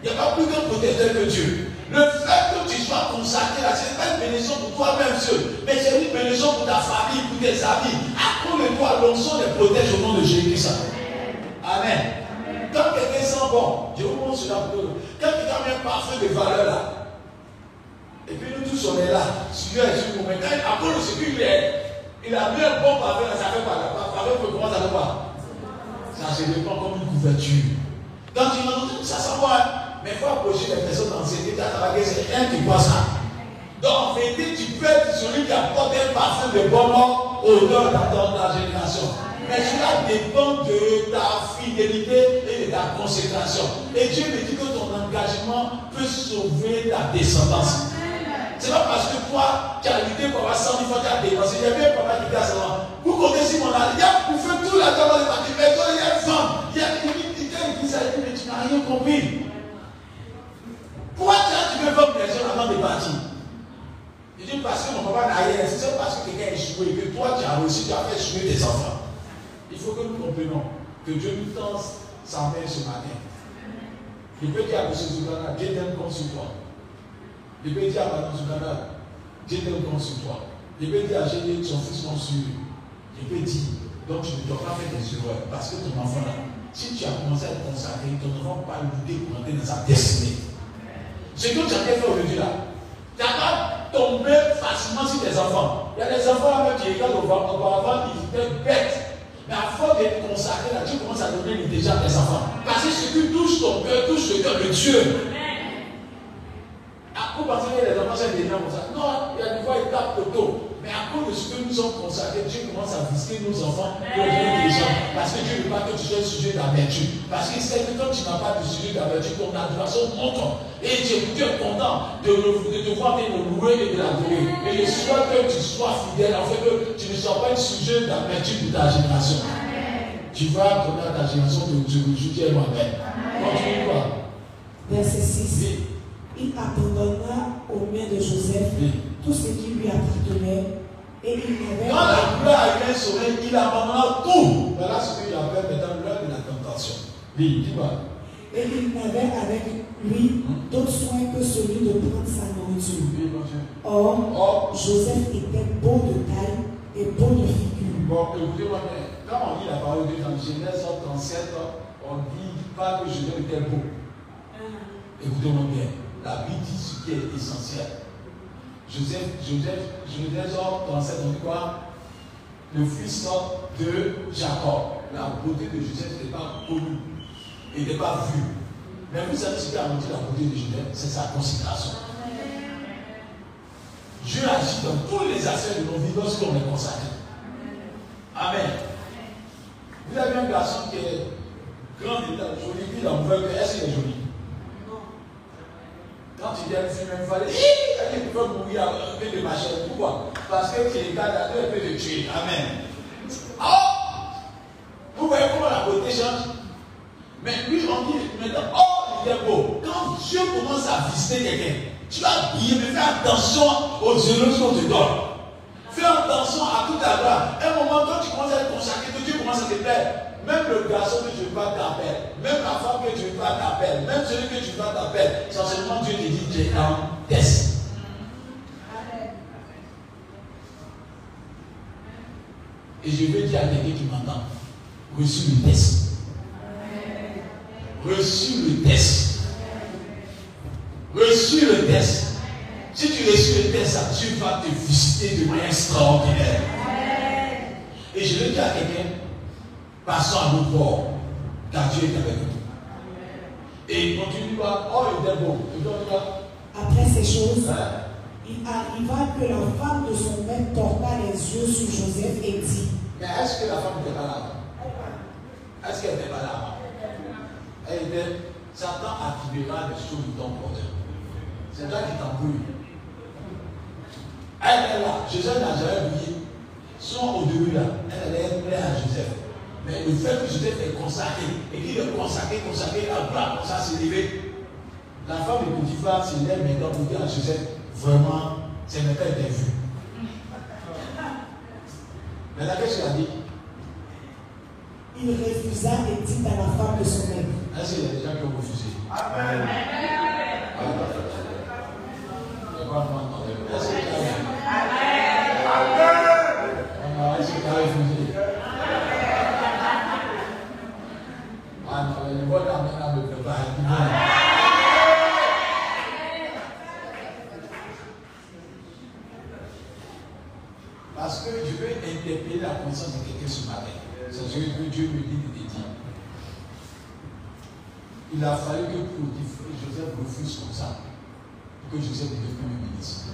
S1: Il n'y a pas plus qu'un protecteur que Dieu. Le fait que tu sois consacré là, ce n'est pas une bénédiction pour toi-même seul, mais c'est une bénédiction pour ta famille, pour tes amis. À cause de toi, l'onction les protège au nom de Jésus-Christ. Amen. Quand quelqu'un sent bon, je vous montre cela pour vous. Quand quelqu'un met un parfum de valeur là, et puis nous tous on est là, suivant et suivant, mais quand à cause de ce qu'il est, il a mis un bon parfum là, ça fait pas. Le parfum comment ça fait pas? Ça se répand comme une couverture. Quand tu m'entends, ça sent bon, hein? Mais il faut approcher les personnes dans ces états, ça va dire c'est rien qui passe ça. Donc en vérité, tu peux être celui qui apporte un parfum de bon odeur dans ta génération. Mais cela dépend de ta fidélité et de ta consécration. Et Dieu me dit que ton engagement peut sauver ta descendance. C'est pas parce que toi, tu as lutté pour avoir 100 000 fois, tu as dépensé. Il y avait un papa qui dit à sa maman, vous connaissez mon âge, il y a pour faire tout la table de parti, mais toi, il y a une femme, il y a une qui ça, mais tu n'as rien compris. Pourquoi tu veux faire personne avant de partir? Il dit parce que mon papa n'a rien, c'est parce que quelqu'un a échoué, que toi tu as réussi, tu as fait échouer tes enfants. Il faut que nous comprenions que Dieu nous tend sa main ce matin. Il peut dire à M. Zougana, Dieu t'aime comme sur toi. Il peut dire à Mme Zougana, Dieu t'aime comme sur toi. Il peut dire à Génie, son fils comme sur lui. Il peut dire, donc tu ne dois pas faire des erreurs, parce que ton enfant là, si tu as commencé à te consacrer, ton enfant va lutter pour entrer dans sa destinée. Ce que tu as fait aujourd'hui là, tu n'as pas tombé facilement sur tes enfants. Il y a des enfants là même qui regardent auparavant, ils étaient bêtes. Mais à force d'être consacré là, tu commences à donner l'intelligence à tes enfants. Parce que ce qui touche ton cœur, touche le cœur de Dieu. À cause parce que les enfants sont intelligents comme ça. Non, il y a des fois ils tapent le dos. Mais à cause de ce que nous sommes consacrés, Dieu commence à visiter nos enfants pour les intelligents. Parce que Dieu ne veut pas que tu sois un sujet d'amertume. Parce qu'il sait que quand tu n'as pas de sujet d'amertume, ton adoration monte. Et Dieu est content de te voir et de louer et de l'adorer. Et je souhaite que tu sois fidèle, en fait que tu ne sois pas un sujet d'amertume pour ta génération. Tu vas donner à ta génération de juger moi-même. Continue quoi?
S2: Verset 6. Il abandonna aux mains de Joseph tout ce qui lui appartenait et il n'avait.
S1: Quand la gloire arrivait sur elle, il abandonna tout. Voilà ce qu'il appelle maintenant l'heure de la tentation. Oui, dis-moi.
S2: Et il n'avait avec lui d'autre soin que celui de prendre sa nourriture. Or, Joseph était beau de taille et beau de figure.
S1: Bon, écoutez-moi bien. Quand on lit la parole de Dieu dans Genèse 37, on dit pas que Joseph était beau. Écoutez-moi bien. La Bible dit ce qui est essentiel. Genèse 37, on dit quoi? Le fils de Jacob. La beauté de Joseph n'était pas connue. Il n'était pas vue. Mais vous savez ce qui a montré la beauté de Joseph? C'est sa consécration. Dieu agit dans tous les aspects de nos vies lorsqu'on est consacré. Amen. Vous avez un garçon qui est grand et joli, puis il en veut que est-ce qu'il est joli? Quand tu viens de fumer, il fallait il peut mourir avec des machines. Pourquoi? Parce que tu regardes à deux, il peut te tuer. Amen. Oh! Vous voyez comment la beauté change? Mais lui, on dit maintenant, oh, il est beau. Quand Dieu commence à visiter quelqu'un, tu vas briller, mais fais attention aux éloges qu'on te donne. Fais attention à tout à l'heure. Un moment, quand tu commences à être consacré, que Dieu commence à te plaire. Même le garçon que tu veux pas t'appelle, même la femme que tu veux pas t'appelle, même celui que tu veux pas t'appelle, essentiellement Dieu te dit tu es en test. Et je veux dire à quelqu'un qui m'entend, reçu le test. Reçu le test. Reçu le test. Si tu reçus le test, Dieu va te visiter de manière extraordinaire. Et je le dis à quelqu'un, passons à l'autre bord, car Dieu est avec nous. Et il continue pas, oh il était bon.
S2: Après ces choses, il arriva que la femme de son maître porta les yeux sur Joseph et dit.
S1: Mais est-ce que la femme n'était pas là? Est-ce qu'elle n'était pas là? Elle était, Satan activera les choses de ton bonheur. C'est toi qui t'embrouille. Elle est là, Joseph n'a jamais oublié. Son au début là, elle est prête à Joseph. Mais le fait que Joseph est consacré, et qu'il est consacré, la gloire comme ça s'élever, la femme de Potiphar s'élève maintenant pour dire à Joseph, vraiment, c'est même pas été vu. Maintenant, qu'est-ce qu'il a dit?
S2: Il refusa et dit à la femme de son maître.
S1: Est-ce qu'il y a des gens qui ont refusé? Amen. Est-ce qu'il y a refusé? Ah non, le bon amen me prépare. Parce que je veux interpeller la conscience de quelqu'un ce matin. C'est ce que Dieu me dit de te dire. Il a fallu que Joseph refuse comme ça pour que Joseph devienne premier ministre.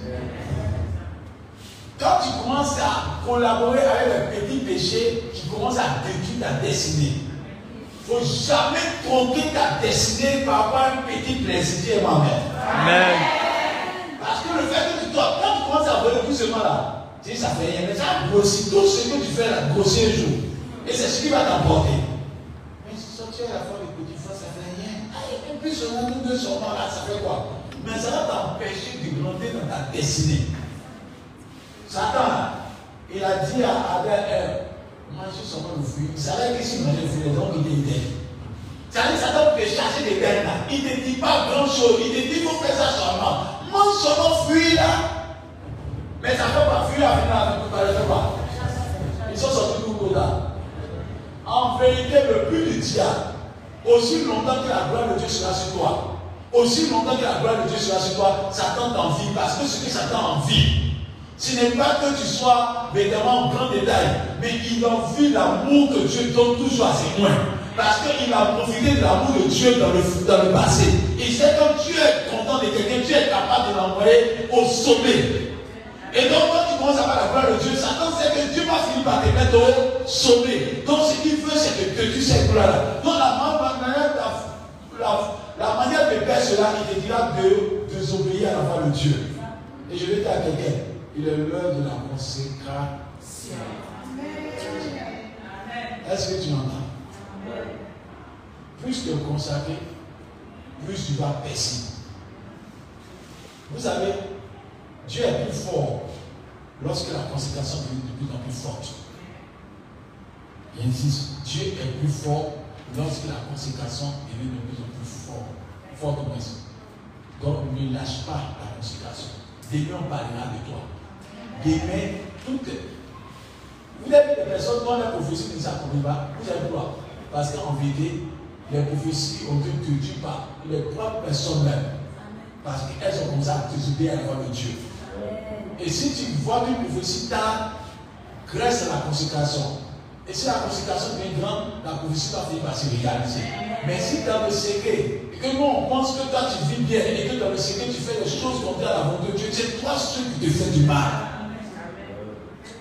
S1: Quand tu commences à collaborer avec les petits péchés, tu commences à détruire ta destinée. Il ne faut jamais tronquer ta destinée par rapport à un petit plaisir, ma mère. Amen. Parce que le fait que quand tu commences à voler tout seulement là, tu dis ça fait rien, mais ça grossit. Tout ce que tu fais là, grossit un jour. Et c'est ce qui va t'emporter. Mais si sortir à la fois des petits fois, ça fait rien. Un peu seulement, nous deux seulement là, ça fait quoi? Mais ça va t'empêcher de grandir dans ta destinée. Satan, il a dit à Abel, mangez seulement le fruit. Il savait que s'il mangeait le fruit, donc il était idée. C'est-à-dire que Satan peut chercher des bêtes là. Il ne te dit pas grand chose. Il te dit qu'il faut faire ça seulement. Mange seulement fruit là. Mais ça ne fait pas fruit là, finalement, ça ne fait pas. Ils sont sortis tout là. En vérité, le but du diable, aussi longtemps que la gloire de Dieu sera sur toi, aussi longtemps que la gloire de Dieu sera sur toi, Satan t'envie. Parce que ce que Satan envie, ce n'est pas que tu sois vêtement en grand détail, mais il envie l'amour que Dieu donne toujours à ses moyens. Parce qu'il a profité de l'amour de Dieu dans le passé. Il sait que Dieu est content de quelqu'un, Dieu est capable de l'envoyer au sommet. Et donc, quand tu commences à avoir la gloire de Dieu, Satan sait que Dieu va finir par te mettre au sommet. Donc, ce qu'il veut, c'est que tu cette gloire-là. Donc, la manière de faire cela, il te dira de désobéir à la voix de Dieu. Et je vais dire à quelqu'un, il est l'heure de la consécration. Est-ce que tu m'entends? Plus tu es consacré, plus tu vas percer. Vous savez, Dieu est plus fort lorsque la consécration devient de plus en plus forte. J'insiste, Dieu est plus fort lorsque la consécration devient de plus en plus forte. Donc ne lâche pas la consécration. Demain on parlera de toi. Demain, vous avez des personnes dont les prophéties ne s'accomplissent pas. Vous savez pourquoi? Parce qu'en vérité, les prophéties ont été tuées par les propres personnes même. Parce qu'elles ont commencé à désobéir à la voix de Dieu. Et si tu vois une prophétie tard, grâce à la consécration. Et si la consécration devient grande, la prophétie va finir par se réaliser. Mais si dans le secret, et que nous on pense que toi tu vis bien, et que dans le secret tu fais des choses contraires à la volonté de Dieu, c'est toi ceux qui te font du mal.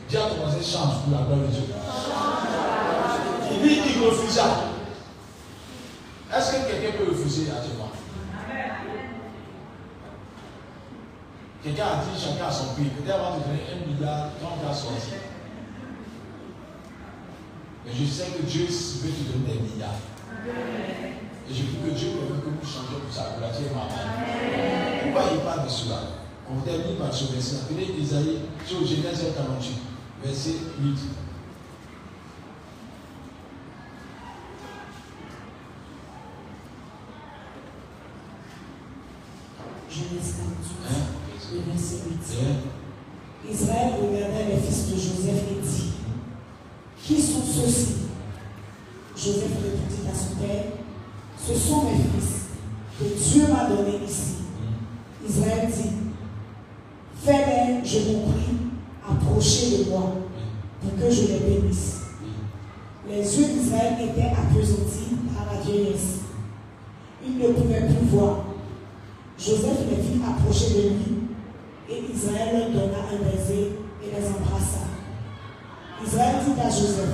S1: Dieu a commencé à changer pour la gloire de Dieu. Il dit qu'il refusa. Est-ce que quelqu'un peut refuser actuellement? Quelqu'un a dit chacun à son prix. Peut-être avant de donner 1 milliard, quand on a sorti. Mais je sais que Dieu veut te donner des milliards. Et je prie que Dieu permette que nous changions pour sa gloire. Pourquoi il parle de cela? On termine par ce verset. Appelez Isaïe sur Genèse 48, verset 8.
S2: Genèse 48, le verset 8. Israël regardait les fils de Joseph et dit: qui sont ceux-ci? Joseph répondit à son père: ce sont mes fils que Dieu m'a donnés ici. Israël dit: fais-les, je vous prie, approchez de moi. pour que je les bénisse. Les yeux d'Israël étaient appesantis par la vieillesse. Ils ne pouvaient plus voir. Joseph les fit approcher de lui, et Israël leur donna un baiser et les embrassa. Israël dit à Joseph,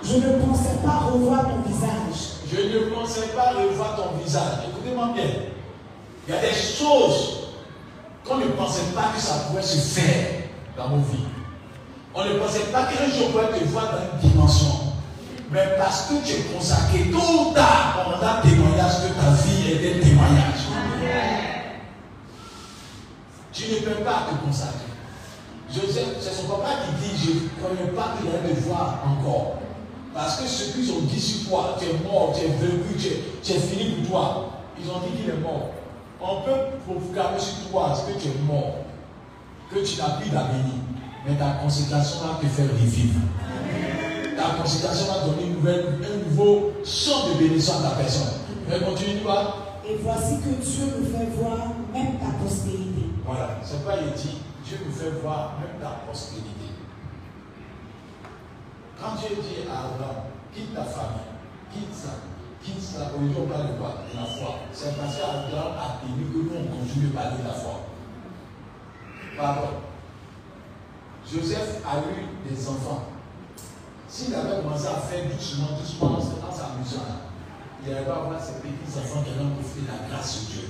S2: je ne pensais pas revoir ton visage.
S1: Je ne pensais pas revoir ton visage. Écoutez-moi bien. Il y a des choses qu'on ne pensait pas que ça pouvait se faire dans nos vies. On ne pensait pas qu'un jour on pouvait te voir dans une dimension. Mais parce que tu es consacré, tôt ou tard, on rendra témoignage que ta vie est un témoignage. Tu ne peux pas te consacrer. Joseph, c'est son papa qui dit, je ne croyais pas qu'il allait me voir encore. Parce que ceux qui ont dit sur toi, tu es mort, tu es vaincu, tu es fini pour toi. Ils ont dit qu'il est mort. On peut proclamer sur toi que tu es mort, que tu n'as plus d'avenir. Mais ta consécration va te faire revivre. Ta consécration va donner un nouveau champ de bénédiction à ta personne. Mais continue pas.
S2: Et voici que Dieu nous fait voir même ta postérité.
S1: Voilà, c'est pas il dit, Dieu nous fait voir même ta postérité. Quand Dieu dit à Abraham, quitte ta famille, quitte ça, aujourd'hui on parle de quoi? De la foi. C'est parce qu'Abraham a tenu que nous on continue de parler de la foi. Pardon. Joseph a eu des enfants. S'il avait commencé à faire doucement, en s'amusant, il allait avoir ses petits-enfants qui allaient profiter de la grâce de Dieu.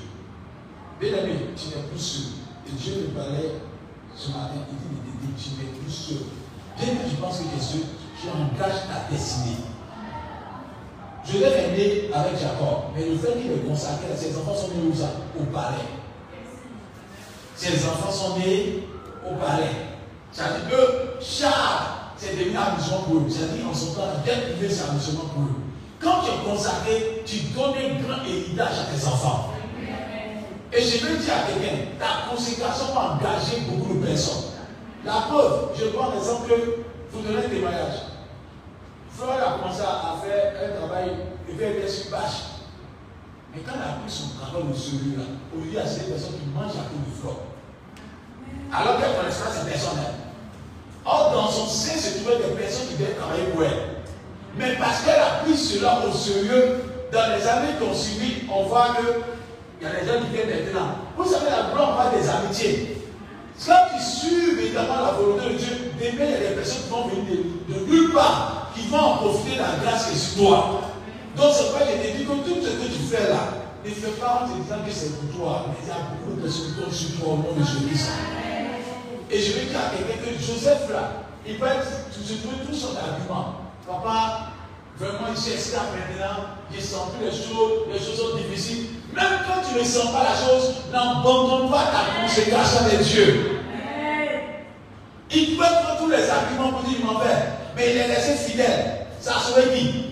S1: Bien aimé, tu n'es plus seul. Et Dieu me parlait ce matin, il dit, tu n'es plus seul. Bien que tu penses que tu es seul, tu engages ta destinée. Joseph est né avec Jacob, mais le fait qu'il est consacré, ses enfants sont nés où ça? Au palais. Ses enfants sont nés au palais. C'est-à-dire que Charles, c'est devenu amusement pour eux. C'est-à-dire qu'en son temps, dès privé, c'est amusement pour eux. Quand tu es consacré, tu donnes un grand héritage à tes enfants. Et je veux dire à quelqu'un, ta consécration va engager beaucoup de personnes. La preuve, je prends l'exemple que vous donnez un témoignage. Fleur a commencé à faire un travail, il fait bien sur bâche. Mais quand il a pris son travail au sérieux, au lieu d'acheter des personnes qui mangent à cause de Fleur, alors qu'elle ne connaissait pas ces personnes-là. Or, dans son sein se trouvaient des personnes qui devaient travailler pour elle. Mais parce qu'elle a pris cela au sérieux, dans les années qui ont suivi, on voit qu'il y a des gens qui viennent maintenant. Vous savez, la gloire, on voit des amitiés. Quand tu suis évidemment la volonté de Dieu, demain, il y a des personnes qui vont venir de nulle part, qui vont en profiter de la grâce qui est sur toi. Donc, c'est pourquoi je te dis que tout ce que tu fais là, ne fais pas en te disant que c'est pour toi, mais il y a beaucoup de personnes qui tombent sur toi au nom de Jésus. Et je veux dire à quelqu'un que Joseph là, il va se trouver tout son argument. Papa, vraiment ici, est-ce que maintenant, j'ai senti les choses sont difficiles. Même quand tu ne sens pas la chose, n'abandonne pas ta consécration de Dieu. Il peut prendre tous les arguments pour dire il m'en fait, mais il est resté fidèle. Ça a sauvé qui?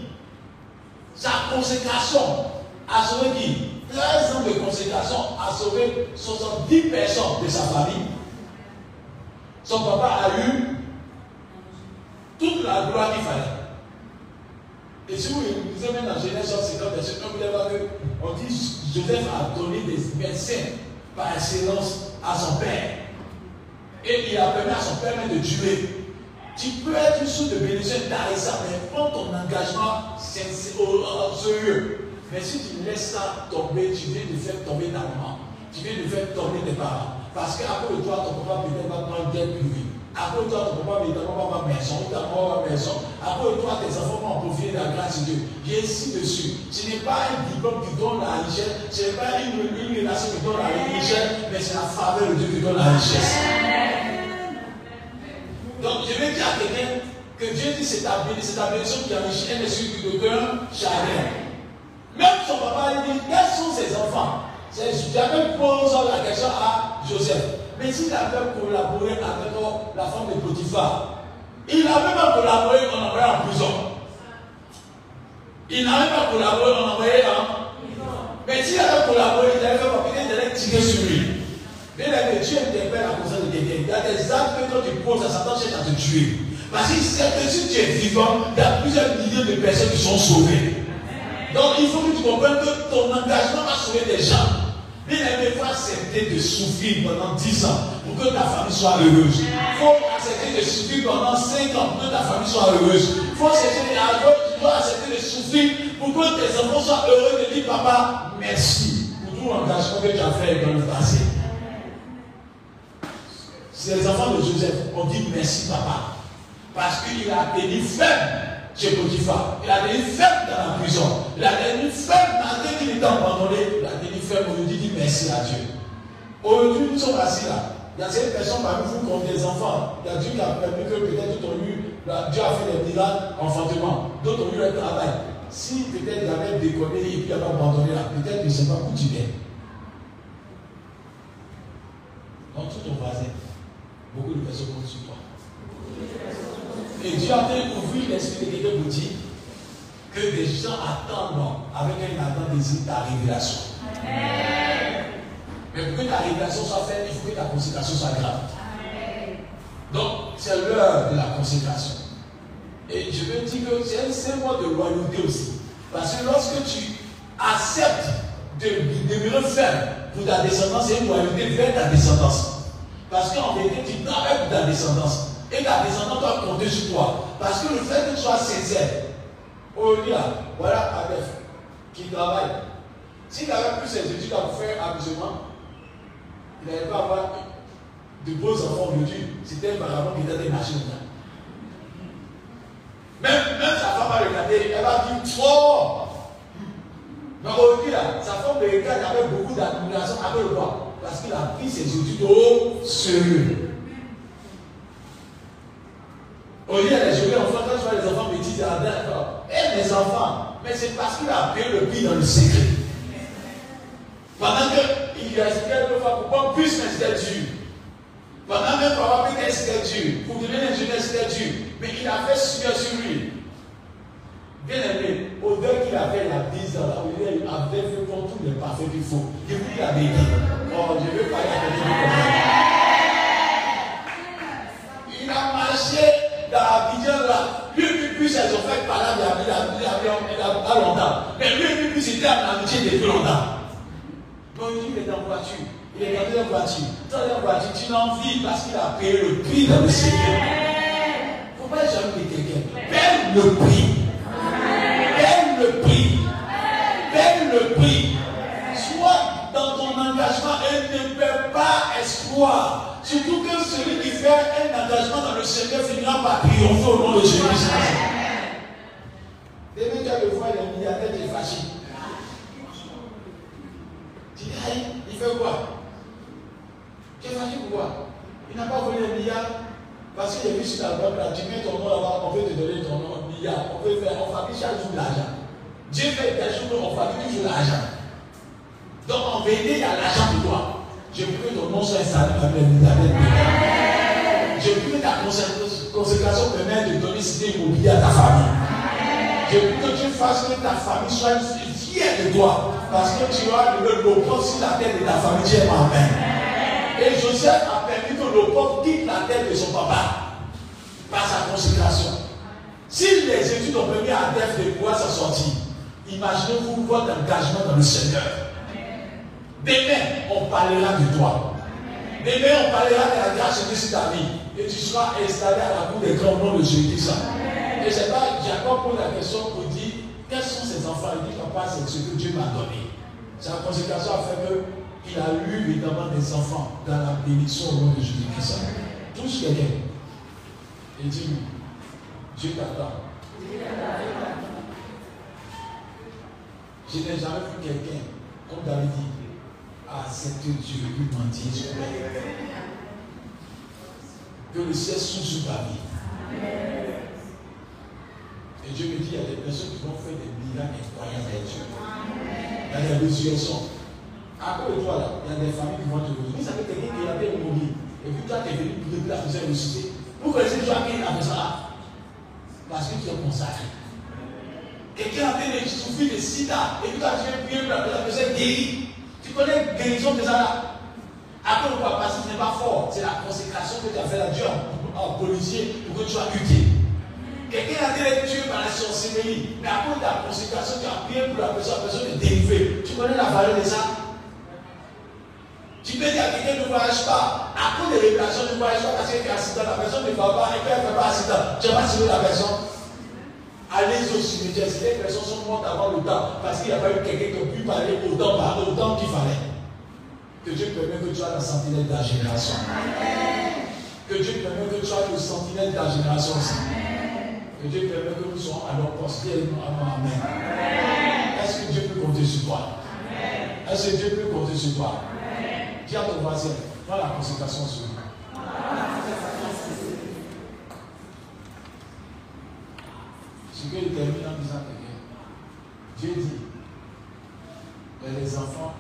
S1: Sa consécration a sauvé qui? 13 ans de consécration a sauvé 70 personnes de sa famille. Son papa a eu toute la gloire qu'il fallait. Et si vous lisez même dans Genèse 50, vous allez voir qu'on dit Joseph a donné des médecins par excellence à son père. Et il a permis à son père même de tuer. Tu peux être une source de bénédiction d'Arissa, mais prends ton engagement au sérieux. Mais si tu laisses ça tomber, tu viens de faire tomber ta maman. Tu viens de faire tomber tes parents. Parce qu'à cause de toi, ton papa peut-être va prendre des privés. À cause de toi, ton papa va avoir maison, ta maman va maison. À cause de toi, tes enfants vont en profiter de la grâce de Dieu. Et ainsi dessus. Ce n'est pas un diplôme qui donne la richesse, ce n'est pas une relation qui donne la richesse, mais c'est la faveur de Dieu qui donne la richesse. Donc, je vais dire à quelqu'un que Dieu dit c'est ta bénédiction qui enrichit un esprit de cœur chagrin. Même son papa lui dit quels sont ses enfants? J'avais posé la question à Joseph. Mais s'il avait collaboré avec la femme de Potiphar, il n'avait pas collaboré, on envoyé en prison. Il n'avait pas collaboré, on envoyé en prison. Mais s'il avait collaboré, il avait fait papier, il allait tirer sur lui. Mais là, Dieu interpelle à cause de quelqu'un. Il y a des actes que quand tu poses à Satan, cherche à te tuer. Parce qu'il sait que si tu es vivant, il y a plusieurs milliers de personnes qui sont sauvées. Donc il faut que tu comprennes que ton engagement va sauver des gens. Bien aimé, il faut accepter de souffrir pendant 10 ans pour que ta famille soit heureuse. Il faut accepter de souffrir pendant 5 ans pour que ta famille soit heureuse. Il faut accepter de souffrir pour que tes enfants soient heureux de dire papa, merci pour tout l'engagement que tu as fait dans le passé. C'est les enfants de Joseph, on dit merci papa. Parce qu'il a tenu ferme chez Potiphar. Il a tenu ferme dans la prison. Il a tenu ferme malgré qu'il était abandonné. Il a tenu ferme aujourd'hui, dit merci à Dieu. Aujourd'hui, nous sommes assis là. Il y a certaines personnes parmi vous qui ont des enfants. Il y a Dieu qui a permis que peut-être d'autres ont eu, Dieu a fait des miracles enfantement. D'autres ont eu un travail. Si peut-être il avait déconné et puis il avait abandonné là, peut-être il ne sait pas où tu viens. Dans tout ton voisin, beaucoup de personnes comptent sur toi. Et Dieu a fait ouvrir l'esprit de quelqu'un pour dire que des gens attendent avec un ardent désir ta révélation. Mais pour que ta révélation soit faite, il faut que ta consécration soit grave. Donc, c'est l'heure de la consécration. Et je veux dire que c'est un symbole de loyauté aussi. Parce que lorsque tu acceptes de demeurer ferme pour ta descendance, c'est une loyauté vers ta descendance. Parce qu'en vérité, tu travailles pour ta descendance. Et ta descendance doit compter sur toi. Parce que le fait que tu sois sincère, voilà Adef qui travaille. S'il avait plus ses études à faire amusement, il n'allait pas avoir de beaux enfants aujourd'hui. C'était un vagabond qui était des machines. Même sa femme va regarder, elle va dire trop. Mais aujourd'hui, sa femme me regarde avec beaucoup d'admiration, avec le quoi? Parce qu'il a pris ses études au sérieux. Aujourd'hui, il y a des jolis enfants, quand tu vois les enfants petits, et les enfants, mais c'est parce qu'il a payé le prix dans le secret. Pendant qu'il a expliqué à fois pourquoi plus mais c'était dur. Pendant que papa peut être c'était dur. Pour devenir ingénieur c'était dur. Mais il a fait sur lui. Bien aimé, au-delà qu'il a fait la 10 ans, là où il avait fait pour tous les parfaits qu'il faut. Et puis il a dit, oh, je ne veux pas y aller comme ça. Il a marché dans la vision là. Lui et puis elles ont fait parler il a longtemps. Mais lui et puis c'était en amitié depuis longtemps. Donc il est en voiture. Il est dans une voiture. Dans une voiture, tu n'en vis parce qu'il a payé le prix dans le Seigneur. Il ne faut pas jamais dire quelqu'un. Paye le prix. Paye le prix. Paye le prix. Sois dans ton engagement et ne perds pas espoir. Surtout que celui qui fait un engagement dans le Seigneur finira par triompher au nom de Jésus-Christ. Dès que tu as le voir, les milliardaires, tu es fâché. Tu dis, il fait quoi? Tu es fâché pour quoi? Il n'a pas volé les milliards. Parce qu'il est vu sur l'album là, tu mets ton nom là-bas, on veut te donner ton nom, milliard. On fabrique chaque jour de l'argent. Dieu fait des jours, on fabrique toujours l'argent. Donc en vérité, il y a l'argent pour toi. Je veux que ton nom soit installé avec les milliardaires. Je veux que ta consécration permette de donner cité immobilier à ta famille. Je veux que tu fasses que ta famille soit fière de toi. Parce que tu as le pauvre sur la tête de ta famille, tu es ma mère. Et Joseph a permis que le pauvre quitte la tête de son papa par sa consécration. Si les études ont permis à Adef de pouvoir s'en sortir, imaginez-vous votre engagement dans le Seigneur. Demain, on parlera de toi. Demain, on parlera de la grâce de ta vie. Et tu seras installé à la cour des grands noms de Jésus-Christ. Et c'est pas Jacob pose la question pour dire quels sont ses enfants. Il dit papa, c'est ce que Dieu m'a donné. Sa consécration a fait qu'il a eu évidemment des enfants dans la bénédiction au nom de Jésus-Christ. Touche quelqu'un et dis-lui, Dieu t'attend. Je n'ai jamais vu quelqu'un, comme David dit, accepter Dieu lui mentir sur lui. Que le ciel s'ouvre sur ta vie. Et Dieu me dit, il y a des personnes qui vont faire des miracles incroyables avec Dieu. Il y a des résurrections. À cause de toi, là, il y a des familles qui vont te résoudre. Vous savez, quelqu'un qui a été mourir, et puis toi, tu es venu pour la personne ressusciter. Vous connaissez déjà qui a fait ça là? Parce que tu es consacré. Quelqu'un a été souffrir de sida, et puis toi, tu es prié pour la personne guérie. Tu connais guérison de ça là? À cause de quoi? Parce que ce n'est pas fort. C'est la consécration que tu as fait à Dieu en policier pour que tu sois utile. Quelqu'un a été tué par la sorcellerie, mais à cause de la consécration, tu as prié pour la personne est délivrée. Tu connais la valeur de ça? Tu peux dire à quelqu'un ne voyage pas. À cause des révélations, ne voyage pas parce qu'il fait accident. La personne ne va pas et qu'elle ne fait pas accident. Tu vas pas suivre la personne. Allez au cimetière. Les personnes sont mortes avant le temps parce qu'il n'y a pas eu quelqu'un qui a pu parler autant qu'il fallait. Que Dieu permette que tu sois la sentinelle de la génération. Que Dieu permette que tu sois le sentinelle de la génération aussi. Que Dieu permette que nous soyons à leur poste. Amen. Est-ce que Dieu peut compter sur toi? Est-ce que Dieu peut compter sur toi? Dis à ton voisin, prends la consécration sur lui. Ce que il termine en disant que Dieu dit, les enfants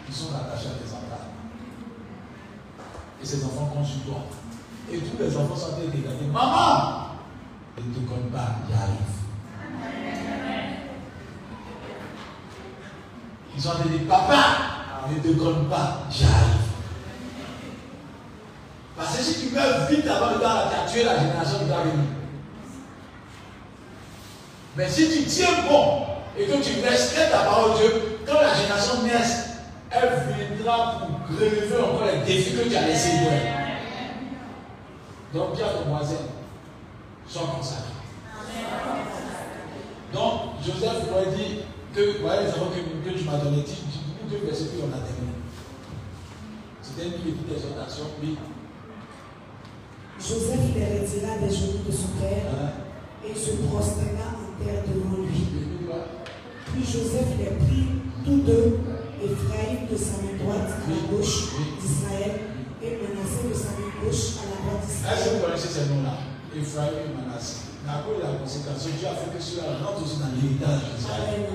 S1: qui sont attachés à tes enfants. Et ces enfants comptent sur toi. Et tous les enfants sont en train de regarder, maman, ne te connais pas, j'arrive. Ils sont en train de dire, papa, ne te connais pas, j'arrive. Parce que si tu meurs vite avant le temps, tu as tué la génération qui va venir. Mais si tu tiens bon et que tu respectes ta parole de Dieu, quand la génération naisse, elle viendra pour relever encore les défis que tu as laissés hier. Donc dis à ton voisin, sois consacré. Donc Joseph aurait dit que, voilà les enfants que tu m'as donné, deux versets que on a terminé. C'était une petite exhortation, oui.
S2: Joseph les retira des genoux de son père et se prosterna en terre devant lui. Puis Joseph les prit tous deux, Ephraïm de sa main droite à la gauche d'Israël et Manassé de sa main gauche à la droite d'Israël.
S1: Est-ce que vous connaissez ces noms-là? Ephraïm et Manassé. Mais à cause de la conséquence, Dieu a fait que cela rentre aussi dans l'héritage d'Israël.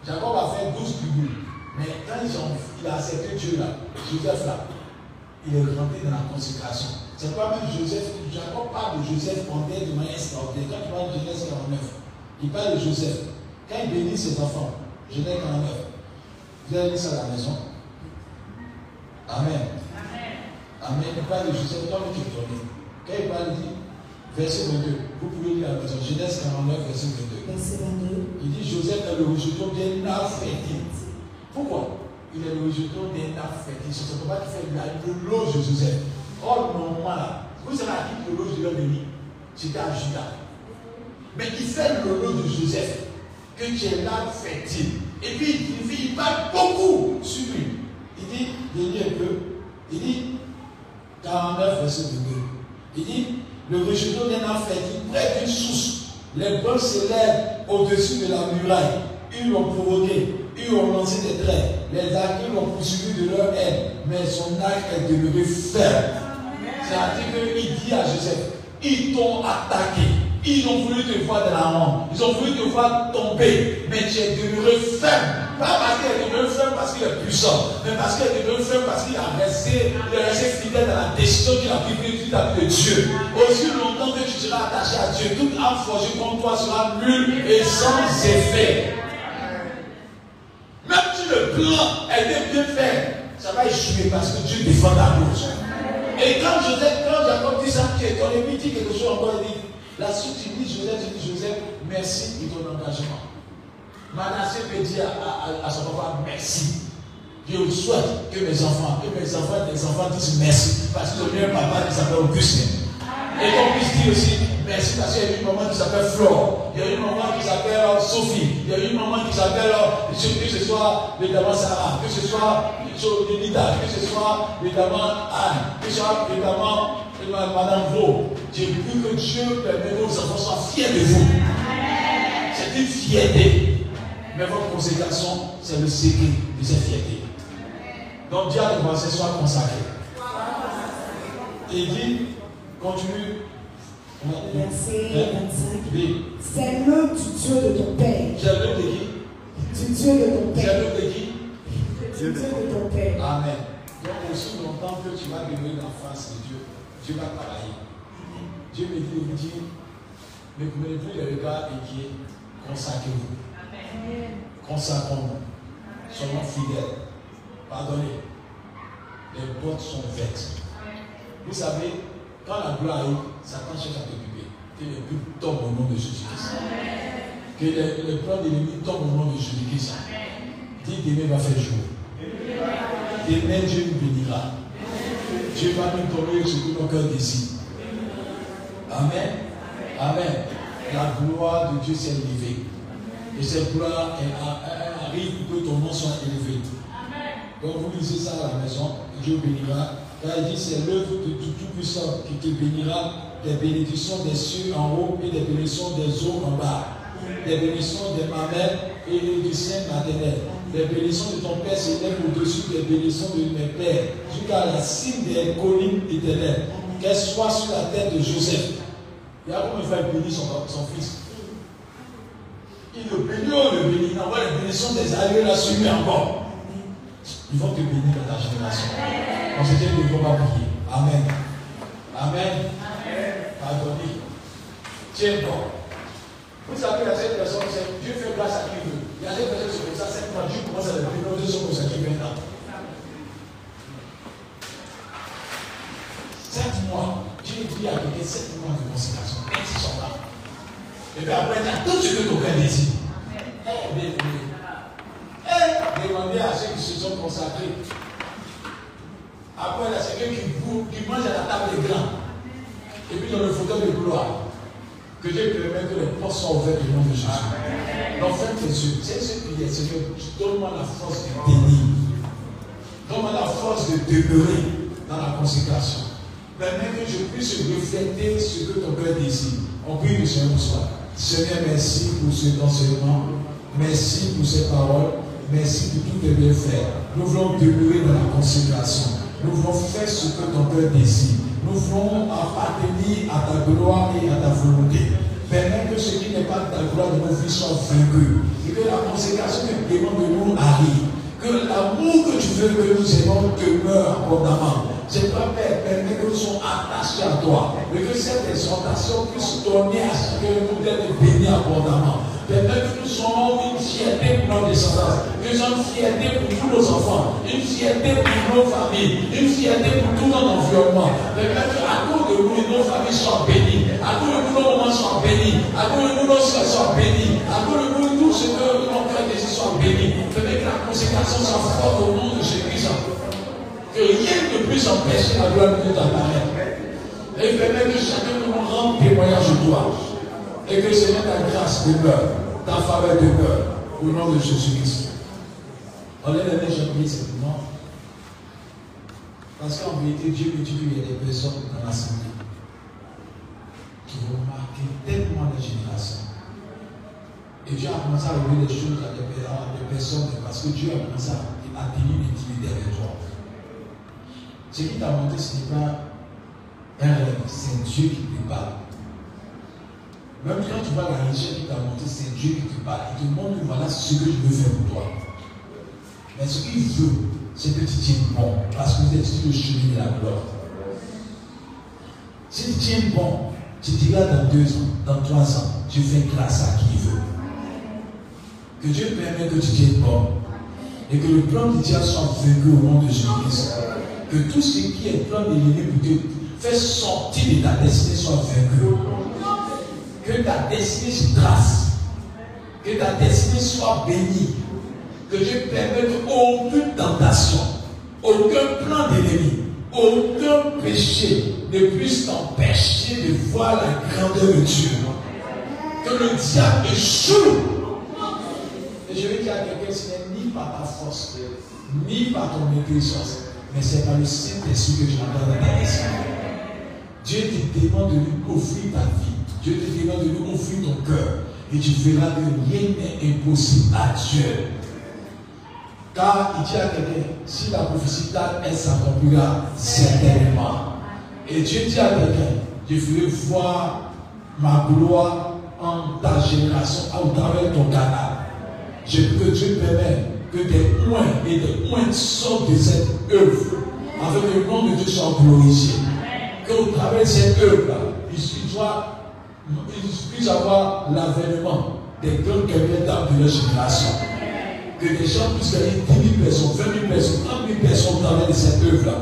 S1: Jacob a fait 12 tribus. Mais quand il a accepté Dieu là, Joseph là, il est rentré dans la consécration. C'est pas même Joseph, Jacob parle de Joseph en terre de manière extraordinaire. Quand tu parles de Genèse 49, il parle de Joseph. Quand il bénit ses enfants, Genèse 49, vous avez lu ça à la maison. Amen. Amen. Il parle de Joseph, toi qui es donné. Quand il parle, il dit, verset 22, vous pouvez lire à la maison, Genèse 49, verset 22.
S2: Verset 22. Il
S1: dit Joseph est le rejeton d'un arbre fertile. Pourquoi? Il est le rejeton d'un arbre fertile. C'est ce combat qui fait le loge de Joseph. Or, normalement là, vous savez à qui le loge de l'ennemi? C'était à Judas. Mais il fait le loge de Joseph, que tu es l'arbre fertile. Et puis il parle beaucoup sur lui. Il dit, je lis un peu, il dit, 49 verset 22. Il dit, le rejeton d'un arbre fertile près d'une source. Les bœufs s'élèvent au-dessus de la muraille. Ils l'ont provoqué, ils ont lancé des traits. Les arcs l'ont poursuivi de leur haine, mais son arc est demeuré ferme. C'est-à-dire qu'il dit à Joseph, ils t'ont attaqué, ils ont voulu te voir dans la honte, ils ont voulu te voir tomber, mais tu es demeuré ferme. Pas parce qu'il est demeuré ferme parce qu'il est puissant, mais parce qu'il est demeuré ferme parce qu'il est resté fidèle dans la décision qu'il a prise vis-à-vis de Dieu. Aussi longtemps que tu seras attaché à Dieu, toute âme forgée contre toi sera nulle et sans effet. Même si le plan était bien fait, ça va échouer parce que Dieu défend ta cause. Et quand Jacob dit ça, tu es étonné, il dit quelque chose encore, il dit, la suite, tu dis Joseph, merci de ton engagement. Manassé peut dire à son papa, merci. Je souhaite que mes enfants disent merci. Parce qu'ils ont eu un papa qui s'appelle Augustin. Et qu'on puisse dire aussi merci parce qu'il y a eu une maman qui s'appelle Flore. Il y a eu une maman qui s'appelle Sophie. Il y a eu une maman qui s'appelle, que ce soit notamment Sarah, que ce soit Lida, que ce soit notamment Anne, que ce soit notamment Madame Vaux. J'ai vu que Dieu permet que vos enfants soient fiers de vous. C'est une fierté. Mais votre consécration, c'est le secret de cette fierté. Donc, Dieu a demandé soit consacré. Et il dit, continue.
S2: Verset 25.
S1: Oui.
S2: C'est l'œuvre du Dieu de ton Père.
S1: C'est l'œuvre de qui?
S2: Du Dieu de ton Père.
S1: C'est l'œuvre de qui?
S2: Du Dieu de ton Père.
S1: Amen. Donc, aussi longtemps que tu vas demeurer en face de Dieu, Dieu va travailler. Dieu me dit de vous dire, ne prenez plus les regards inquiets, consacrez-vous. Consacrons-nous. Soyons fidèles. Pardonnez. Les portes sont ouvertes. Vous savez, quand la gloire arrive, Satan cherche à t'occuper. Que les buts tombent au nom de Jésus-Christ. Que les plans de l'ennemi tombent au nom de Jésus-Christ. Dis demain va faire jour. Demain Dieu nous bénira. Dieu va nous donner ce que nos cœurs désirent. Amen. Amen. La gloire de Dieu s'est élevée. Et cette gloire arrive pour que ton nom soit élevé. Donc vous lisez ça à la maison, Dieu bénira. Car il dit c'est l'œuvre de Tout-Puissant qui te bénira des bénédictions des cieux en haut et des bénédictions des eaux en bas. Des bénédictions des mamelles et du sein maternel. Les bénédictions de ton Père s'élèvent au-dessus des bénédictions de mes pères, jusqu'à la cime des collines éternelles. Qu'elles soient sur la tête de Joseph. Il y a combien de fois il bénit son fils. Il le bénit, on le bénit. Il envoie les bénédictions des aïeux là sur lui encore. Ils vont te bénir dans ta génération. On se dit qu'ils ne vont pas prier. Amen. Amen. Pardonnez. Tiens bon. Vous savez, il y a cette personne, Dieu fait grâce à qui il veut. Il y a cette personne qui se fait ça, 7 mois, Dieu commence à le bénir, Dieu sont comme ça qui vient là. 7 mois, Dieu dit à quelqu'un 7 mois de consécration. Et ils sont là. Et puis après, il y a tout ce que ton cœur désire. Demandez à ceux qui se sont consacrés. Après, là, c'est quelqu'un qui mange à la table des grands. Et puis dans le fauteuil de gloire. Que Dieu permette que les portes soient ouvertes au nom de Jésus. Donc ferme tes yeux. C'est ce prière, Seigneur, donne-moi la force de tenir. Donne-moi la force de demeurer dans la consécration. Permets que je puisse refléter ce que ton cœur désire. On prie le Seigneur ce soir. Seigneur, merci pour cet enseignement. Merci pour ces paroles. Merci pour tous tes bienfaits. Nous voulons demeurer dans la consécration. Nous voulons faire ce que ton cœur désire. Nous voulons appartenir à ta gloire et à ta volonté. Permets que ce qui n'est pas de ta gloire de nos vies soit vaincu. Et que la consécration que tu demandes de nous arrive. Que l'amour que tu veux que nous aimons demeure abondamment. C'est toi, Père, permets que nous soyons attachés à toi. Et que cette exhortation puisse donner à ce que nous d'être bénis abondamment. Permets que nous soyons une fierté pour nos descendants, que nous soyons une fierté pour tous nos enfants, une fierté pour nos familles, une fierté pour tout notre environnement. Permets qu'à cause de nous, nos familles soient bénies, à cause de nous, nos mamans soient bénis, à cause de nous, nos soeurs soient bénis, à cause de nous, tout ce que nos cœurs désirent soit béni. Permets que la consécration soit forte au nom de Jésus. Que rien ne puisse empêcher la gloire de Dieu d'apparaître. Et permets que chacun de nous rende témoignage de toi. Et que Seigneur, ta grâce demeure, ta faveur demeure, au nom de Jésus-Christ. On est allé jamais simplement. Parce qu'en vérité, Dieu me dit qu'il y a des personnes dans l'assemblée qui vont marquer tellement de générations. Et Dieu a commencé à révéler des choses à des personnes parce que Dieu a commencé à tenir une intimité avec toi. Ce qui t'a montré, ce n'est pas un rêve, c'est Dieu qui te parle. Même quand tu vois la richesse qui t'a montré, c'est Dieu qui te parle. Il te montre que voilà ce que je veux faire pour toi. Mais ce qu'il veut, c'est que tu tiennes bon, parce que vous êtes sur le chemin de la gloire. Si tu tiens bon, tu diras dans 2 ans, dans 3 ans, tu fais grâce à qui il veut. Que Dieu permette que tu tiennes bon. Et que le plan du diable soit vaincu au nom de Jésus-Christ. Que tout ce qui est plan de l'ennemi pour te faire sortir de ta destinée soit vaincu. Que ta destinée se trace. Que ta destinée soit bénie. Que Dieu permette qu'aucune tentation, aucun plan d'ennemi, aucun péché ne puisse t'empêcher de voir la grandeur de Dieu. Que le diable échoue. Et je vais dire à quelqu'un, ce n'est ni par ta force, ni par ton intelligence, mais c'est par le Saint-Esprit que tu entends dans ta destinée. Dieu te demande de lui offrir ta vie. Dieu te demande de lui offrir ton cœur. Et tu verras que rien n'est impossible à Dieu. Car il dit à quelqu'un, si la prophétie tarde, elle s'accomplira certainement. Et Dieu dit à quelqu'un, je ferai voir ma gloire en ta génération, au travers de ton canal. Je veux que Dieu permette que des points et des points sortent de cette œuvre, afin que le nom de Dieu soit glorifié. Qu'au travers de cette œuvre-là, il puisse avoir l'avènement des grands guerriers d'âme de leur génération. Que les gens puissent gagner 10 000 personnes, 20 000 personnes, 30 000 personnes au travers de cette œuvre-là.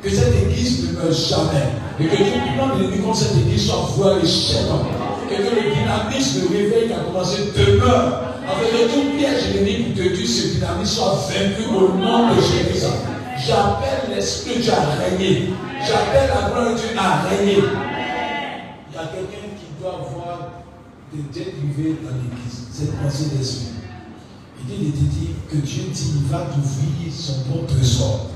S1: Que cette église ne meure jamais. Et que Dieu demande de l'ennemi contre cette église soit voué à l'échec. Et que le dynamisme, le réveil qui a commencé demeure. Afin que tout piège ennemi pour que Dieu se dynamise soit vaincu au nom de Jésus. J'appelle l'Esprit de Dieu à régner. J'appelle la gloire de Dieu à régner. Il y a quelqu'un qui doit voir des dieux privés dans l'église. Cette pensée d'esprit. Il dit que Dieu dit il va t'ouvrir son bon trésor.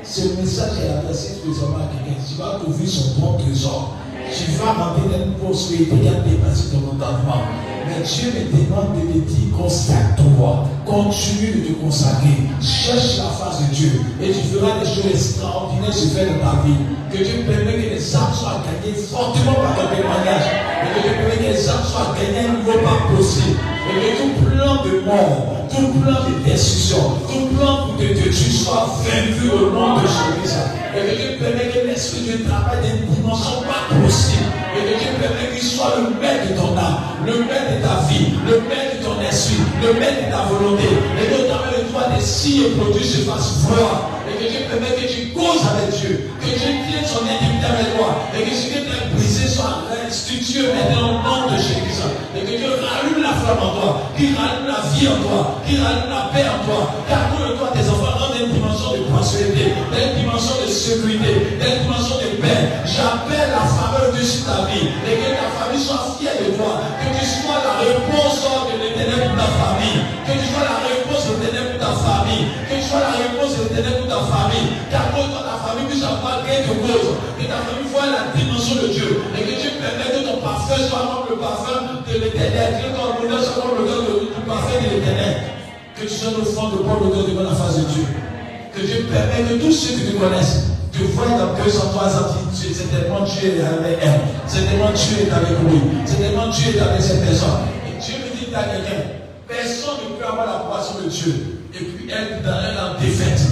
S1: Ce message est adressé spécialement à quelqu'un. Tu vas t'ouvrir son bon trésor. Tu vas rentrer dans une prospérité qui a dépassé ton entendement. Mais Dieu me demande de te dire consacre-toi. Continue de te consacrer. Cherche la face de Dieu. Et tu feras des choses extraordinaires se faire dans ta vie. Que Dieu permette que les âmes soient gagnées fortement par ton témoignage. Et que Dieu permette que les âmes soient gagnées à un niveau pas possible. Et que tout plan de mort, tout plan de destruction, tout plan pour que Dieu soit vaincu au nom de Jésus. Et que Dieu permette que l'Esprit de Dieu travaille dans une dimension pas possible. Et que Dieu permette qu'il soit le maître de ton âme, le maître de ta vie, le maître de ton esprit, le maître de ta volonté. Et que dans le toi des signes et produits se fassent voir. Et que Dieu permette que tu causes avec Dieu, que Dieu tienne son intimité avec toi. Et que ce qui est brisé soit restitué maintenant au nom de Jésus. Et que Dieu rallume la flamme en toi, qu'il rallume la vie en toi, qu'il rallume la paix en toi. Car pour toi, tes enfants rentrent dans une dimension de prospérité, dans une dimension de sécurité, dans une dimension de paix. J'appelle la faveur de Dieu sur ta vie. Et que ta famille soit fière de toi. Que tu sois la réponse de l'Éternel pour ta famille. Que tu sois la réponse de l'Éternel pour ta famille. Que tu sois la réponse de l'Éternel pour ta famille. Car pour toi, ta famille puisse avoir gain de cause. Que ta famille voit la dimension de Dieu. Et que Dieu permette que ton parfum soit comme le parfum de l'Éternel. Que ton odeur soit comme l'odeur du parfum de l'Éternel. Que tu sois au fond de bonne odeur devant la face de Dieu. Que Dieu permette que tous ceux qui te connaissent te voient dans 203 ans. C'est tellement Dieu est avec elle. C'est tellement Dieu est avec lui. C'est tellement Dieu est avec cette personne. Et Dieu me dit à quelqu'un, personne ne peut avoir la poisson de Dieu et puis être dans défaite.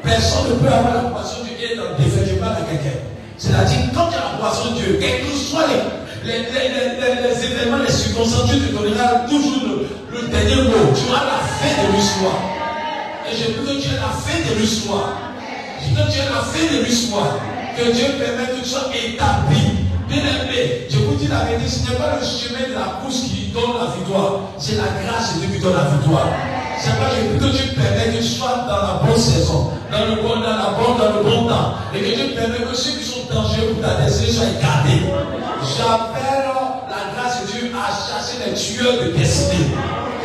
S1: Personne ne peut avoir la poisson de Dieu et être dans défaite. Je parle à quelqu'un. C'est-à-dire, quand tu as la poisson de Dieu, quels que soient les événements, les circonstances, Dieu te donnera toujours le dernier mot. Tu auras la fin de l'histoire. Et je veux que tu aies la fin de l'histoire. Je veux que tu aies la fin de l'histoire. Que Dieu permette que tu sois établi. Bien aimé, je vous dis la vérité, ce n'est pas le chemin de la course qui donne la victoire. C'est la grâce de Dieu qui donne la victoire. C'est pas que Dieu permet que tu sois dans la bonne saison, dans le bon temps. Et que Dieu permet que ceux qui sont dangereux pour ta destinée soient écartés. J'appelle la grâce de Dieu à chasser les tueurs de destinée.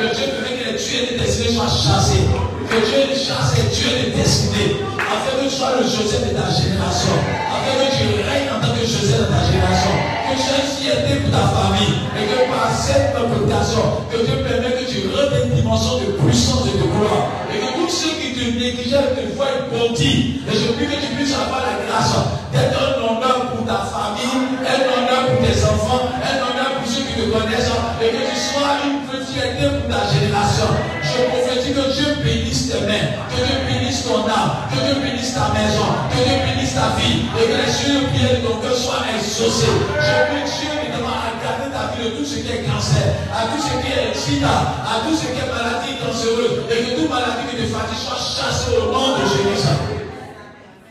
S1: Que Dieu permet que les tueurs de destinée soient chassés. Que Dieu chasse les tueurs de destinée. Afin que tu sois le Joseph de ta génération. Afin que tu règnes en tant que Joseph de ta génération. Que tu aies une fierté pour ta famille. Et que par cette communication, que Dieu permet que tu rentres dans une dimension de puissance et de gloire. Et que tous ceux qui te négligeaient te voient bondi. Et je prie que tu puisses avoir la grâce d'être un honneur pour ta famille, un honneur pour tes enfants, un honneur pour ceux qui te connaissent. Et que tu sois une fierté pour ta génération. Je prophétise que Dieu bénisse tes mains, que Dieu bénisse ton âme, que Dieu bénisse ta maison, que Dieu bénisse ta vie, et que les yeux de prière de ton cœur soient exaucés. Je prie Dieu évidemment à garder ta vie de tout ce qui est cancer, à tout ce qui est sida, à tout ce qui est maladie cancéreuse, et que toute maladie qui te fatigue soit chassée au nom de Jésus.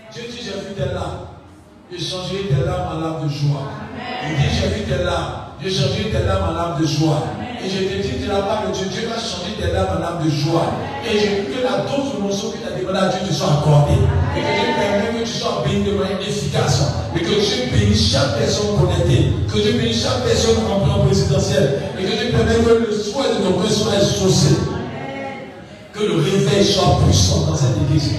S1: Dieu dit, j'ai vu tes larmes, j'ai changé tes larmes en larmes de joie. Il dit, j'ai vu tes larmes, j'ai changé tes larmes en larmes de joie. Et je te dis de la part de Dieu, Dieu va changer tes larmes en larmes de joie. Et je veux que la dose de morceau que tu as demandé à Dieu te soit accordée. Et que Dieu permette que tu sois béni de manière efficace. Et que Dieu bénisse chaque personne connectée. Que Dieu bénisse chaque personne en plan présidentiel. Et que Dieu permette que le souhait de ton cœur soit exaucé. Que le réveil soit puissant dans cette église.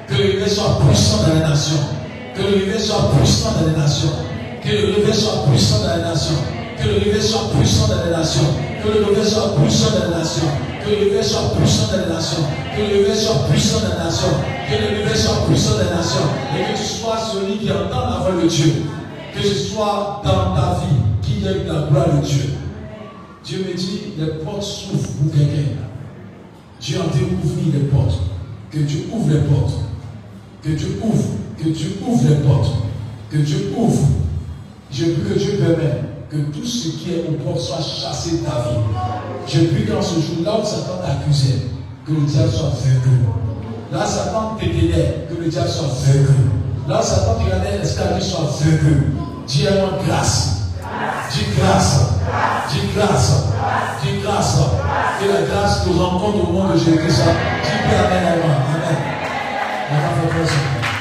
S1: Que le réveil soit puissant dans les nations. Que le réveil soit puissant dans les nations. Que le réveil soit puissant dans les nations. Que le réveil soit puissant dans les nations. Que le réveil soit puissant dans les nations. Que le réveil soit puissant dans les nations. Que le réveil soit puissant dans les nations. Que le réveil soit puissant dans les nations. Et que tu sois celui qui entend la voix de Dieu. Que ce soit dans ta vie qui y ait la gloire de Dieu. Dieu me dit, les portes s'ouvrent pour quelqu'un. Dieu en train d'ouvrir les portes. Que Dieu ouvre les portes. Que Dieu ouvre. Que Dieu ouvre les portes. Que Dieu ouvre. Je prie que Dieu permette que tout ce qui est au port soit chassé de ta vie. Je prie qu'en ce jour, là où Satan t'accusait, que le diable soit vaincu. Là, Satan t'éteignait, que le diable soit vaincu. Là, Satan te regardait l'escalier, soit vaincu. Dis-moi grâce. Dis grâce. Dis grâce. Dis grâce. Que la grâce nous rencontre au nom de Jésus-Christ. Dis bien Amen. Amen. On va faire ça.